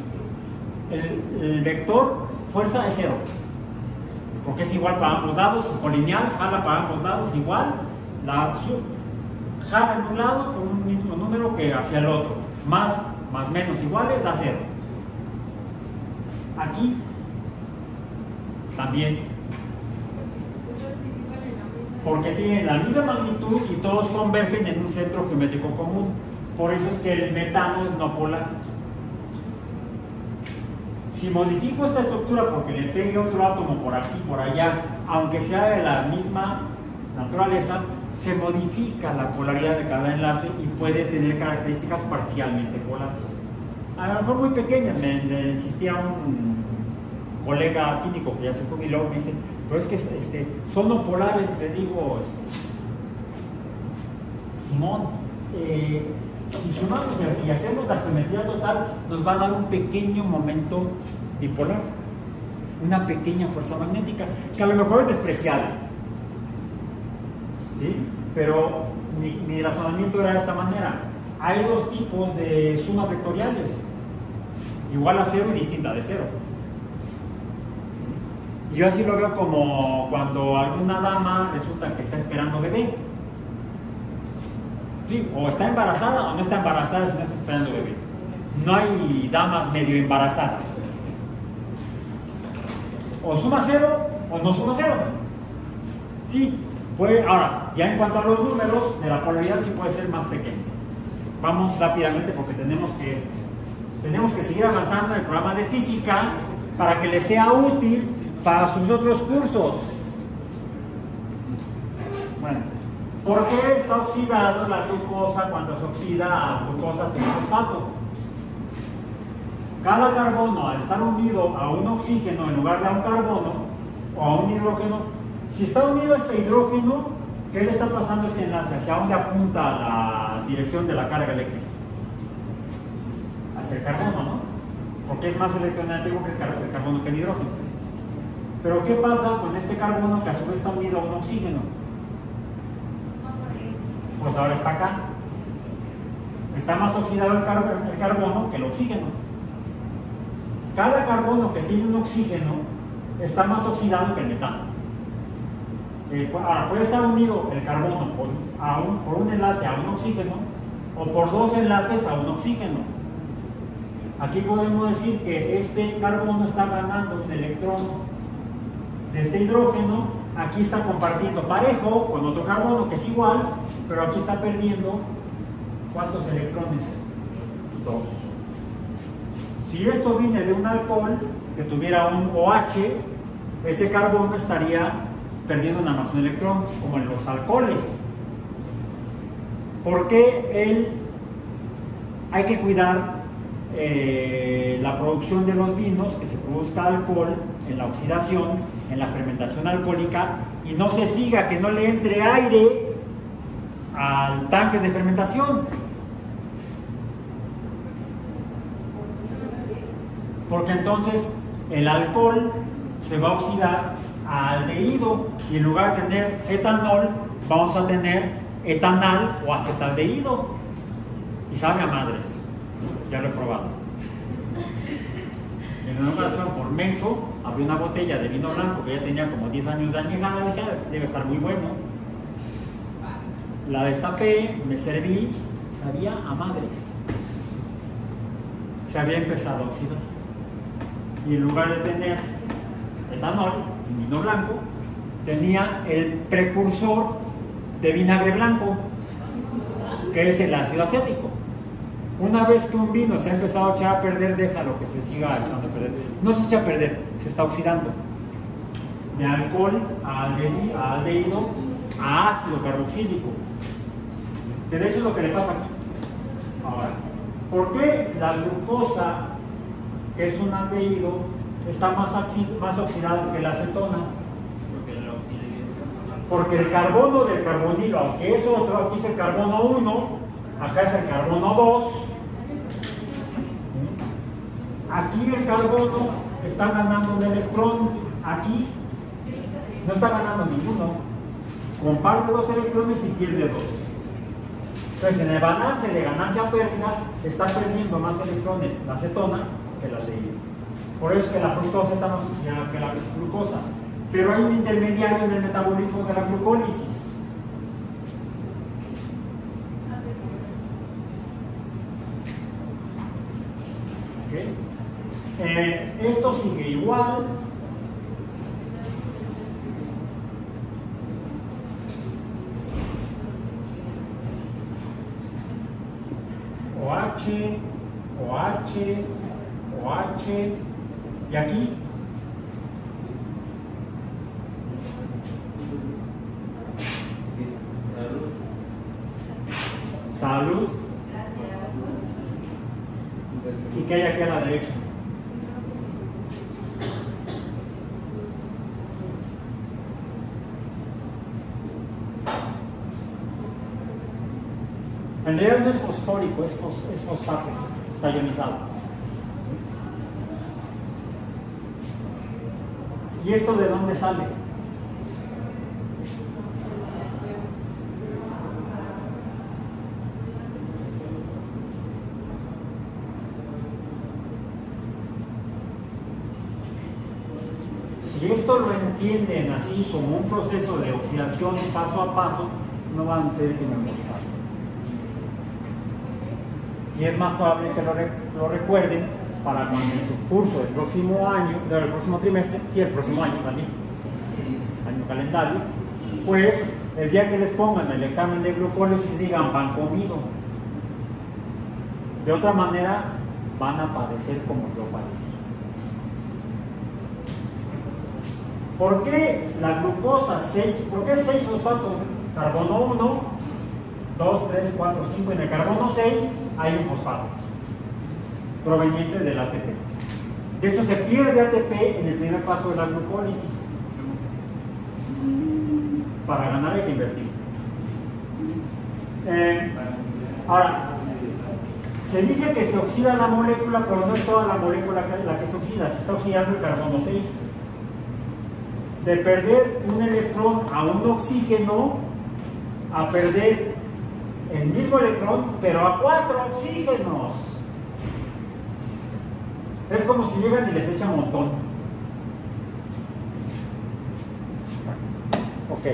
el vector fuerza es 0, porque es igual para ambos lados, colineal, jala para ambos lados igual, jala en un lado con un mismo número que hacia el otro. Más menos iguales da 0. Aquí también, porque tienen la misma magnitud y todos convergen en un centro geométrico común. Por eso es que el metano es no polar. Si modifico esta estructura porque le pegue otro átomo por aquí, por allá, aunque sea de la misma naturaleza, se modifica la polaridad de cada enlace y puede tener características parcialmente polares. A lo mejor muy pequeñas. Me insistía un colega químico que ya se jubiló, me dice, pero es que son no polares. Le digo, Simón, si sumamos y hacemos la geometría total, nos va a dar un pequeño momento dipolar, una pequeña fuerza magnética, que a lo mejor es despreciable. ¿Sí? Pero mi razonamiento era de esta manera. Hay 2 tipos de sumas vectoriales, igual a 0 y distinta de 0. Yo así lo veo como cuando alguna dama resulta que está esperando bebé. ¿Sí? O está embarazada o no está embarazada si no está esperando bebé. No hay damas medio embarazadas. O suma 0 o no suma 0. Sí. Ahora, ya en cuanto a los números, de la polaridad sí puede ser más pequeño. Vamos rápidamente porque tenemos que seguir avanzando en el programa de física para que les sea útil para sus otros cursos. Bueno, ¿por qué está oxidado la glucosa cuando se oxida a glucosa sin fosfato? Cada carbono, al estar unido a un oxígeno en lugar de a un carbono o a un hidrógeno, si está unido a este hidrógeno, ¿Qué le está pasando a este enlace? ¿Hacia dónde apunta la dirección de la carga eléctrica? Hacia el carbono, ¿no? Porque es más electronegativo que el carbono que el hidrógeno. Pero ¿qué pasa con este carbono que a su vez está unido a un oxígeno? Pues ahora está acá. Está más oxidado el carbono que el oxígeno. Cada carbono que tiene un oxígeno está más oxidado que el metano. Ahora, puede estar unido el carbono por un enlace a un oxígeno o por dos enlaces a un oxígeno. Aquí podemos decir que este carbono está ganando un electrón de este hidrógeno, aquí está compartiendo parejo con otro carbono que es igual, pero aquí está perdiendo ¿cuántos electrones? 2. Si esto viene de un alcohol que tuviera un OH, ese carbono estaría perdiendo nada más un electrón, como en los alcoholes. ¿Por qué hay que cuidar la producción de los vinos, que se produzca alcohol en la oxidación, en la fermentación alcohólica, y no se siga, que no le entre aire al tanque de fermentación? Porque entonces el alcohol se va a oxidar a aldehído y en lugar de tener etanol vamos a tener etanal o acetaldehído y sabe a madres. Ya lo he probado. En una ocasión, por menso, abrí una botella de vino blanco que ya tenía como 10 años de añejada, dije, debe estar muy bueno. La destapé, me serví, sabía a madres. Se había empezado a oxidar. Y en lugar de tener etanol, vino blanco, tenía el precursor de vinagre blanco, que es el ácido acético. Una vez que un vino se ha empezado a echar a perder, déjalo que se siga echando a perder. No se echa a perder, se está oxidando. De alcohol a aldehído a ácido carboxílico. De hecho es lo que le pasa aquí. Ahora, ¿por qué la glucosa, que es un aldehído, está más oxidado que la acetona? Porque el carbono del carbonilo, aunque es otro, aquí es el carbono 1, acá es el carbono 2. Aquí el carbono está ganando un electrón, aquí no está ganando ninguno. Comparte 2 electrones y pierde 2. Entonces, en el balance de ganancia o pérdida, está perdiendo más electrones la acetona que la aldehído. Por eso es que la fructosa está más oxidada que la glucosa. Pero hay un intermediario en el metabolismo de la glucólisis. ¿Okay? Esto sigue igual. OH, OH, OH, y aquí salud. ¿Y qué hay aquí a la derecha? En realidad no es fosfórico, es fosfato, está ionizado. ¿Y esto de dónde sale? Si esto lo entienden así como un proceso de oxidación paso a paso, no van a tener que memorizar. Y es más probable que lo recuerden para cuando en su curso del próximo año, del próximo trimestre, sí, el próximo año también, año calendario, pues el día que les pongan el examen de glucólisis digan pan comido. De otra manera van a padecer como yo padecí. ¿Por qué la glucosa 6? ¿Por qué 6 fosfato? Carbono 1, 2, 3, 4, 5. En el carbono 6 hay un fosfato proveniente del ATP. De hecho, se pierde ATP en el primer paso de la glucólisis. Para ganar hay que invertir. Ahora, se dice que se oxida la molécula, pero no es toda la molécula la que se oxida, se está oxidando el carbono 6. De perder un electrón a un oxígeno, a perder el mismo electrón, pero a 4 oxígenos. Es como si llegan y les echan un montón. Ok,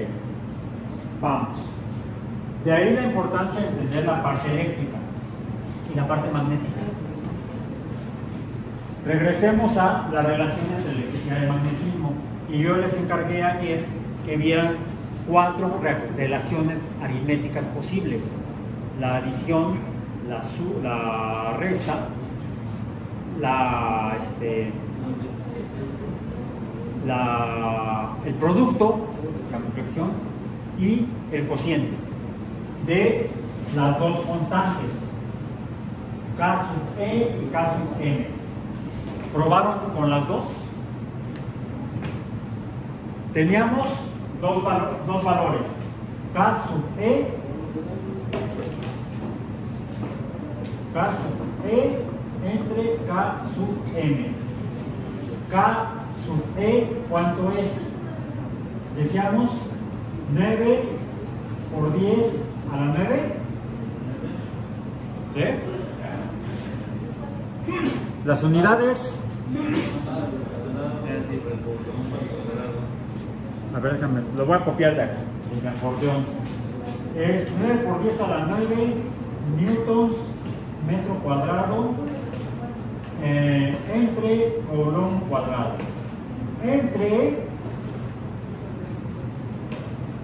vamos. De ahí la importancia de entender la parte eléctrica y la parte magnética. Regresemos a la relación entre electricidad y magnetismo. Y yo les encargué ayer que vieran 4 relaciones aritméticas posibles: la adición, la resta, el producto, la complexión, y el cociente de las dos constantes, K sub E y K sub M. ¿Probaron con las dos? Teníamos dos valores, K sub E, entre K sub M. K sub E, ¿cuánto es? Decíamos 9 por 10 a la 9. ¿Sí? Las unidades. A ver, déjame, lo voy a copiar de aquí, del acordeón. Es 9 por 10 a la 9 newtons metro cuadrado entre coulomb cuadrado. Entre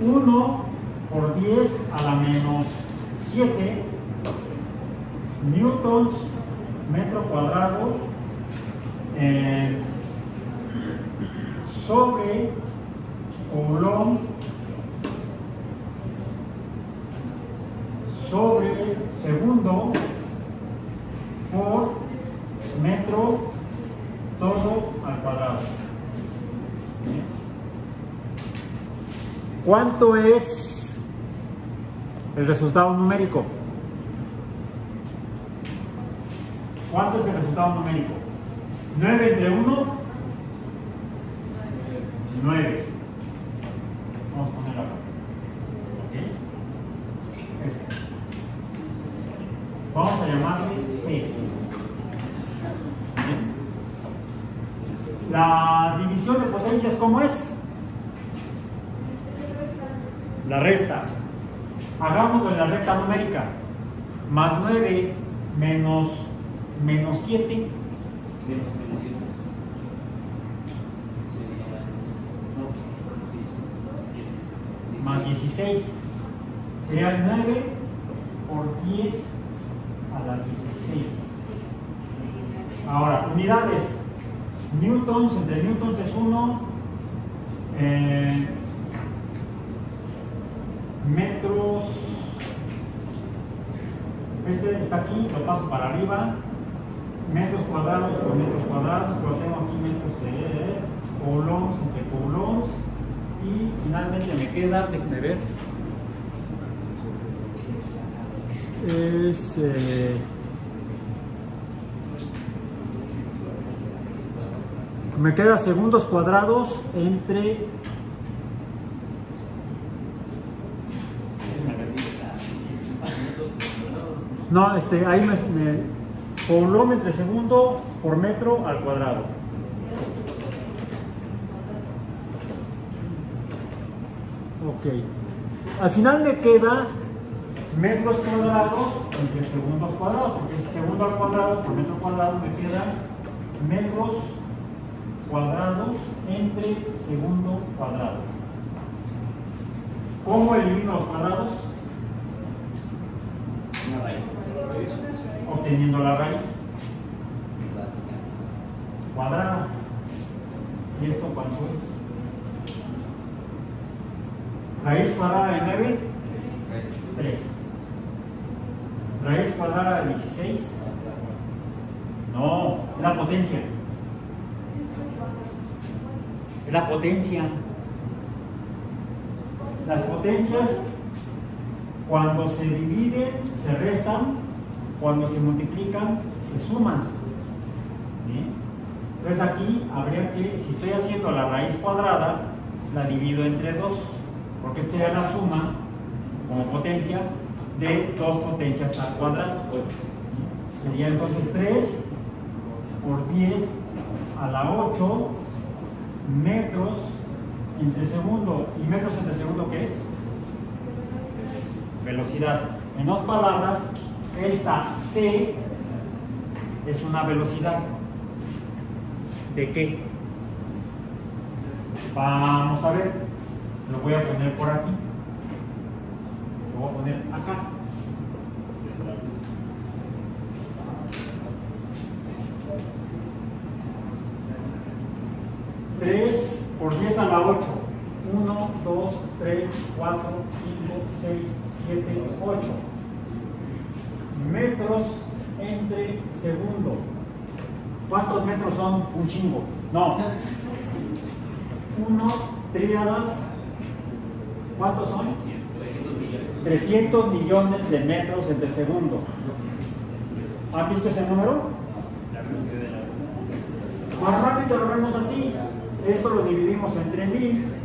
1 por 10 a la menos 7 newtons metro cuadrado sobre coulomb sobre segundo por metro todo al cuadrado. ¿Cuánto es el resultado numérico? ¿Cuánto es el resultado numérico? 9 entre 1, 9. Vamos a ponerlo acá. Este. Vamos a llamarle C. La división de potencias, ¿cómo es? La resta. Hagámoslo en la recta numérica. Más 9 menos 7. Más 16. Sería 9 por 10 a la 16. Ahora, unidades. Newtons, entre newtons es 1. Metros. Este está aquí, lo paso para arriba. Metros cuadrados por metros cuadrados, pero tengo aquí metros de coulombs entre coulombs. Y finalmente me queda, déjenme ver. Es me queda segundos cuadrados entre ahí coulomb entre segundo por metro al cuadrado. Ok, al final me queda metros cuadrados entre segundos cuadrados, porque es segundo al cuadrado por metro cuadrado, me queda metros cuadrados entre segundo cuadrado. ¿Cómo elimino los cuadrados? Una raíz. Obteniendo la raíz cuadrada. ¿Y esto cuánto es? Raíz cuadrada de 9, 3. Raíz cuadrada de 16. No, es la potencia. Es la potencia. Las potencias Cuando se dividen, se restan. Cuando se multiplican, se suman. ¿Bien? Entonces aquí habría que, si estoy haciendo la raíz cuadrada, la divido entre 2, porque esto es la suma como potencia de 2 potencias al cuadrado. Sería entonces 3 por 10 a la 8 metros entre segundo. ¿Y metros entre segundo qué es? Velocidad. En dos palabras, esta C es una velocidad. ¿De qué? Vamos a ver. Lo voy a poner por aquí. Lo voy a poner acá. 3 por 10 a la 8. 1, 2, 3, 4, 5, 6, 7, 8. Metros entre segundo. ¿Cuántos metros son? Un chingo. No. 1, tríadas. ¿Cuántos son? 300 millones de metros entre segundo. ¿Han visto ese número? Normalmente lo vemos así. Esto lo dividimos entre 1000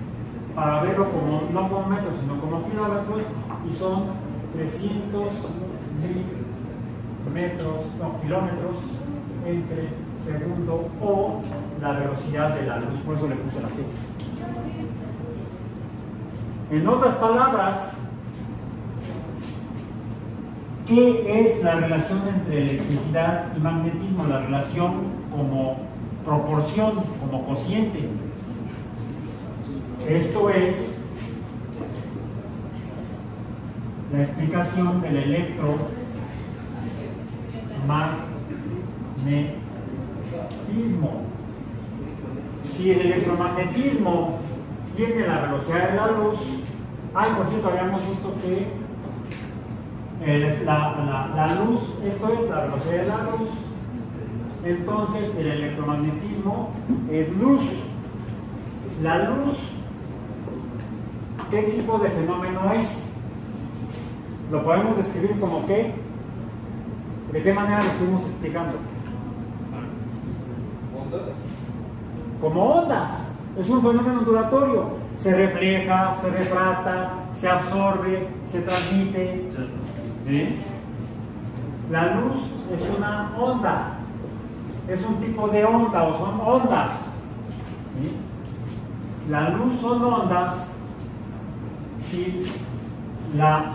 para verlo como, no como metros, sino como kilómetros, y son 300.000 kilómetros entre segundo, o la velocidad de la luz. Por eso le puse la C. En otras palabras, ¿qué es la relación entre electricidad y magnetismo? La relación como proporción, como cociente. Esto es la explicación del electromagnetismo. Si el electromagnetismo tiene la velocidad de la luz, por cierto, habíamos visto que la luz, esto es la velocidad de la luz. Entonces el electromagnetismo es luz. La luz, ¿qué tipo de fenómeno es? ¿Lo podemos describir como qué? ¿De qué manera lo estuvimos explicando? Como ondas. Es un fenómeno ondulatorio. Se refleja, se refracta, se absorbe, se transmite. ¿Sí? La luz es una onda. Es un tipo de onda, o son ondas. ¿Sí? La luz son ondas. Si la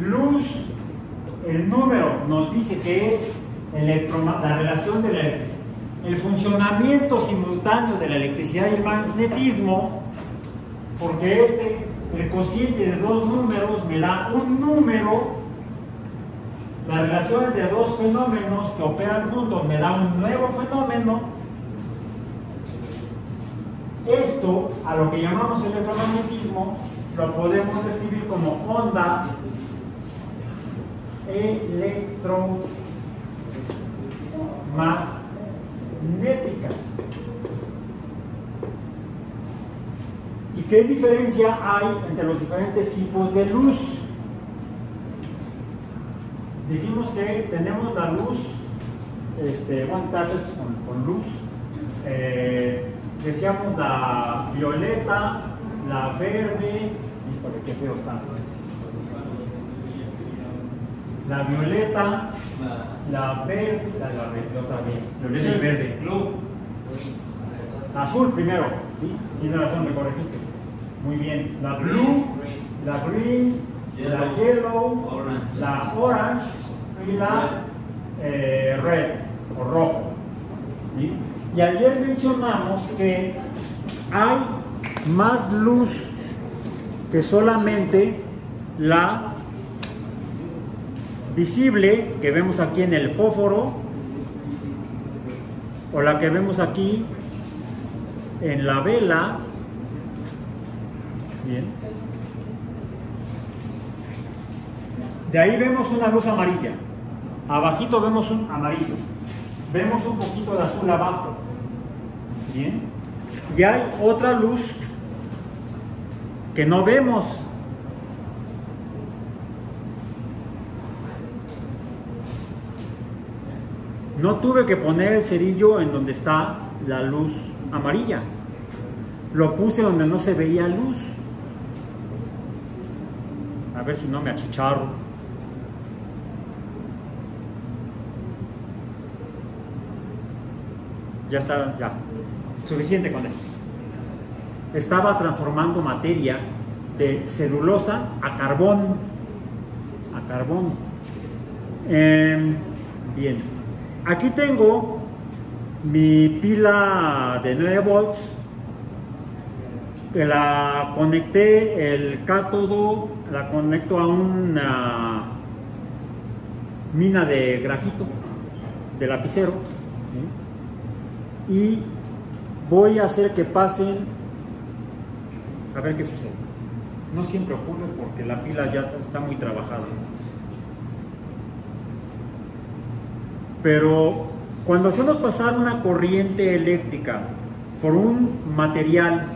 luz, el número nos dice que es la relación de la electricidad, el funcionamiento simultáneo de la electricidad y el magnetismo, porque el cociente de dos números me da un número. La relación entre dos fenómenos que operan juntos me da un nuevo fenómeno. Esto, a lo que llamamos electromagnetismo, lo podemos describir como onda electromagnéticas. ¿Y qué diferencia hay entre los diferentes tipos de luz? Dijimos que tenemos la luz, con luz, decíamos la violeta, la verde, híjole, qué feo está. La violeta, la verde, otra vez, violeta y verde. Azul primero, ¿sí? Tiene razón, me corregiste. Muy bien. La blue, la green, la yellow, la orange y la red o rojo. ¿Sí? Y ayer mencionamos que hay más luz que solamente la visible que vemos aquí en el fósforo, o la que vemos aquí en la vela. Bien. De ahí vemos una luz amarilla. Abajito vemos un amarillo. Vemos un poquito de azul abajo. Bien. Y hay otra luz que no vemos. no tuve que poner el cerillo en donde está la luz amarilla. Lo puse donde no se veía luz. A ver si no me achicharro. Ya está, ya. Suficiente con eso. Estaba transformando materia de celulosa a carbón. A carbón. Bien. Aquí tengo mi pila de 9 volts. La conecté, el cátodo la conecto a una mina de grafito, de lapicero, ¿sí? Y voy a hacer que pasen, a ver qué sucede. No siempre ocurre porque la pila ya está muy trabajada, pero cuando hacemos pasar una corriente eléctrica por un material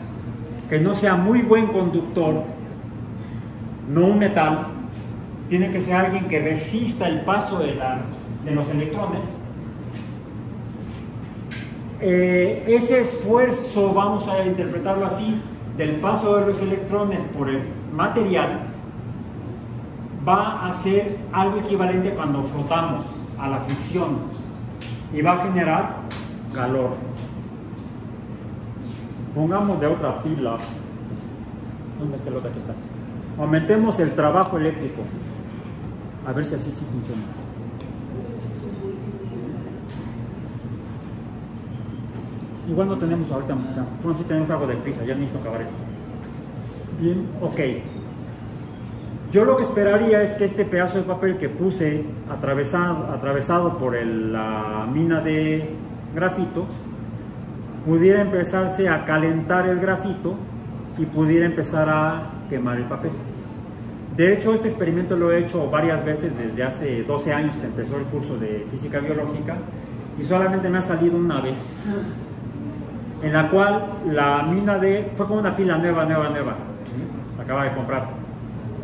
que no sea muy buen conductor, no un metal, tiene que ser alguien que resista el paso de los electrones. Ese esfuerzo, vamos a interpretarlo así, del paso de los electrones por el material, va a ser algo equivalente cuando frotamos a la fricción y va a generar calor. Pongamos de otra pila. ¿Dónde está la otra que está? Aumentemos el trabajo eléctrico. A ver si así sí funciona. Igual no tenemos ahorita, bueno, sí tenemos algo de prisa, ya necesito acabar esto. Bien, ok. Yo lo que esperaría es que este pedazo de papel que puse atravesado por la mina de grafito pudiera empezarse a calentar el grafito y pudiera empezar a quemar el papel. De hecho, este experimento lo he hecho varias veces desde hace 12 años que empezó el curso de física biológica y solamente me ha salido una vez, en la cual la mina fue como una pila nueva, acaba de comprar,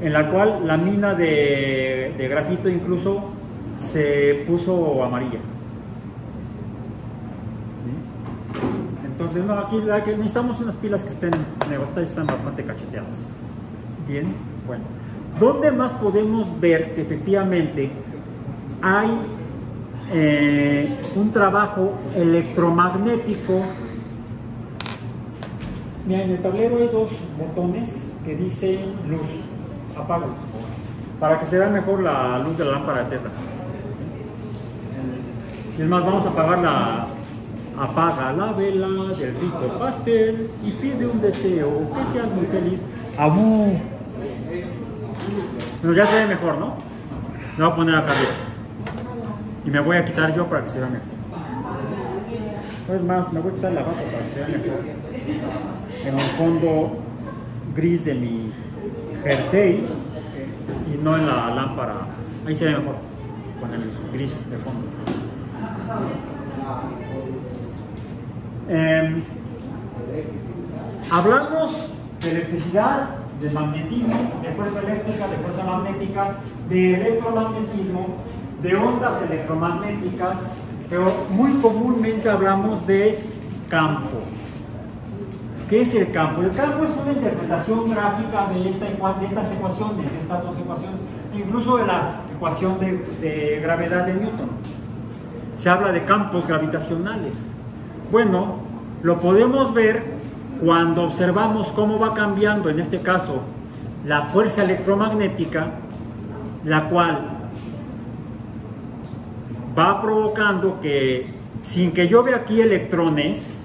en la cual la mina de grafito incluso se puso amarilla. Entonces, no, aquí necesitamos unas pilas que estén bastante cacheteadas. Bien, bueno. ¿Dónde más podemos ver que efectivamente hay un trabajo electromagnético? Mira, en el tablero hay dos botones que dicen luz. Apago, para que se vea mejor la luz de la lámpara de Tesla. Y es más, vamos a apagar apaga la vela del rico pastel y pide un deseo, que seas muy feliz. ¡Abú! Pero ya se ve mejor, ¿no? Me voy a poner acá arriba. Y me voy a quitar yo para que se vea mejor. Es más, me voy a quitar la bata para que se vea mejor. En el fondo gris de mi jersey y no en la lámpara. Ahí se ve mejor, con el gris de fondo. Hablamos de electricidad, de magnetismo, de fuerza eléctrica, de fuerza magnética, de electromagnetismo, de ondas electromagnéticas, pero muy comúnmente hablamos de campo. ¿Qué es el campo? El campo es una interpretación gráfica de estas ecuaciones, de estas dos ecuaciones, incluso de la ecuación de gravedad de Newton. Se habla de campos gravitacionales. Bueno, lo podemos ver cuando observamos cómo va cambiando, en este caso, la fuerza electromagnética, la cual va provocando que, sin que yo vea aquí electrones,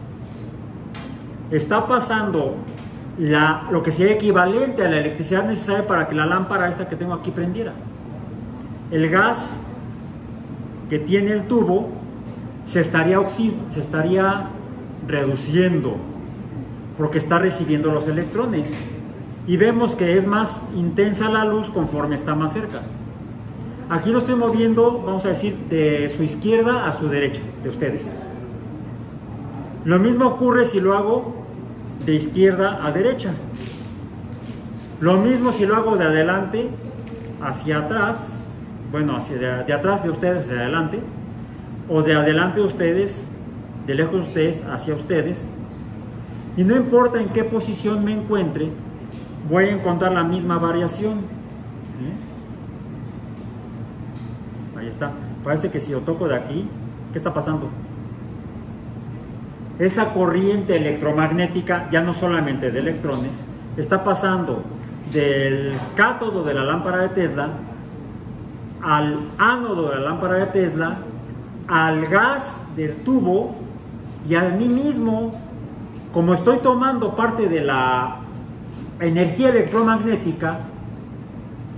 está pasando lo que sería equivalente a la electricidad necesaria para que la lámpara esta que tengo aquí prendiera. El gas que tiene el tubo se estaría reduciendo porque está recibiendo los electrones y vemos que es más intensa la luz conforme está más cerca. Aquí lo estoy moviendo, vamos a decir, de su izquierda a su derecha, de ustedes. Lo mismo ocurre si lo hago de izquierda a derecha. Lo mismo si lo hago de adelante hacia atrás, bueno, de atrás de ustedes hacia adelante. o de adelante de ustedes, de lejos de ustedes, hacia ustedes. Y no importa en qué posición me encuentre, voy a encontrar la misma variación. Ahí está. Parece que si lo toco de aquí, ¿qué está pasando? Esa corriente electromagnética, ya no solamente de electrones, está pasando del cátodo de la lámpara de Tesla al ánodo de la lámpara de Tesla, al gas del tubo y a mí mismo. Como estoy tomando parte de la energía electromagnética,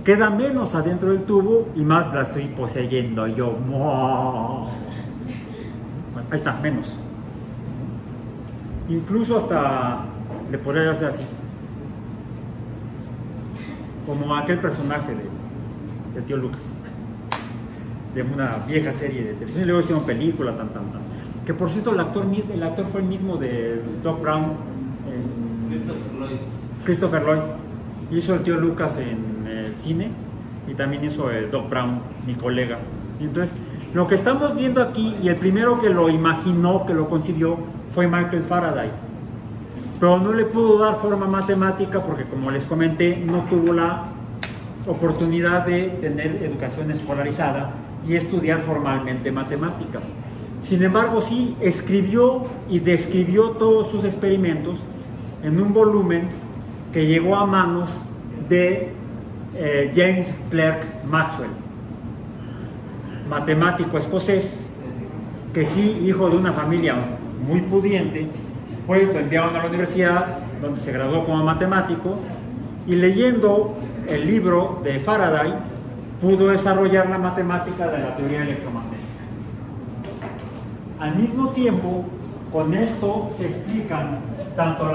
queda menos adentro del tubo y más la estoy poseyendo yo. Bueno, ahí está, menos. Incluso hasta le podría hacer así, como aquel personaje del tío Lucas, de una vieja serie de televisión, y luego hicieron película, tan. Que por cierto, el actor fue el mismo de Doc Brown, Christopher Lloyd. Hizo el tío Lucas en el cine y también hizo el Doc Brown, mi colega. Y entonces, lo que estamos viendo aquí, y el primero que lo imaginó, que lo concibió, fue Michael Faraday. Pero no le pudo dar forma matemática porque, como les comenté, no tuvo la oportunidad de tener educación escolarizada y estudiar formalmente matemáticas. Sin embargo, sí escribió y describió todos sus experimentos en un volumen que llegó a manos de James Clerk Maxwell, matemático escocés, que sí, hijo de una familia muy pudiente, pues lo enviaron a la universidad, donde se graduó como matemático, y leyendo el libro de Faraday, pudo desarrollar la matemática de la teoría electromagnética. Al mismo tiempo, con esto se explican tanto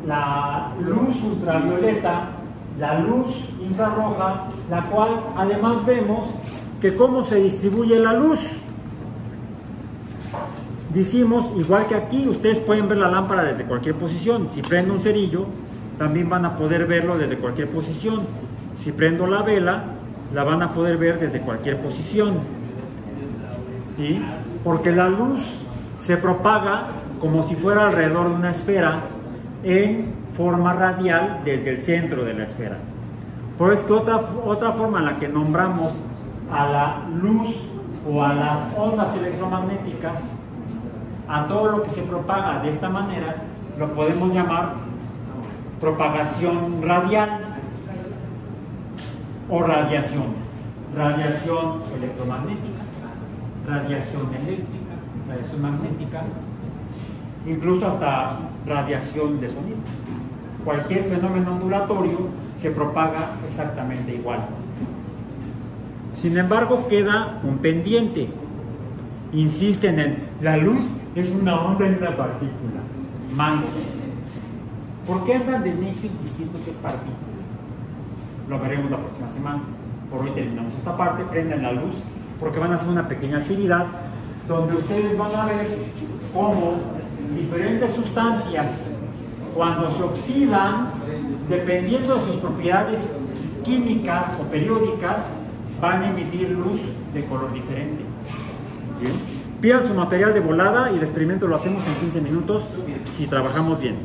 la luz ultravioleta, la luz infrarroja, la cual además vemos que cómo se distribuye la luz. Dijimos, igual que aquí, ustedes pueden ver la lámpara desde cualquier posición. Si prendo un cerillo, también van a poder verlo desde cualquier posición. Si prendo la vela, la van a poder ver desde cualquier posición. ¿Sí? Porque la luz se propaga como si fuera alrededor de una esfera en forma radial desde el centro de la esfera. Por eso que otra forma en la que nombramos a la luz o a las ondas electromagnéticas, a todo lo que se propaga de esta manera, lo podemos llamar propagación radial o radiación. Radiación electromagnética, radiación eléctrica, radiación magnética, incluso hasta radiación de sonido. Cualquier fenómeno ondulatorio se propaga exactamente igual. Sin embargo, queda un pendiente. Insisten en la luz es una onda y una partícula. Mangos. ¿Por qué andan de necios diciendo que es partícula? Lo veremos la próxima semana. Por hoy terminamos esta parte. Prendan la luz porque van a hacer una pequeña actividad donde ustedes van a ver cómo diferentes sustancias, cuando se oxidan, dependiendo de sus propiedades químicas o periódicas, van a emitir luz de color diferente. ¿Bien? Pidan su material de volada y el experimento lo hacemos en 15 minutos si trabajamos bien.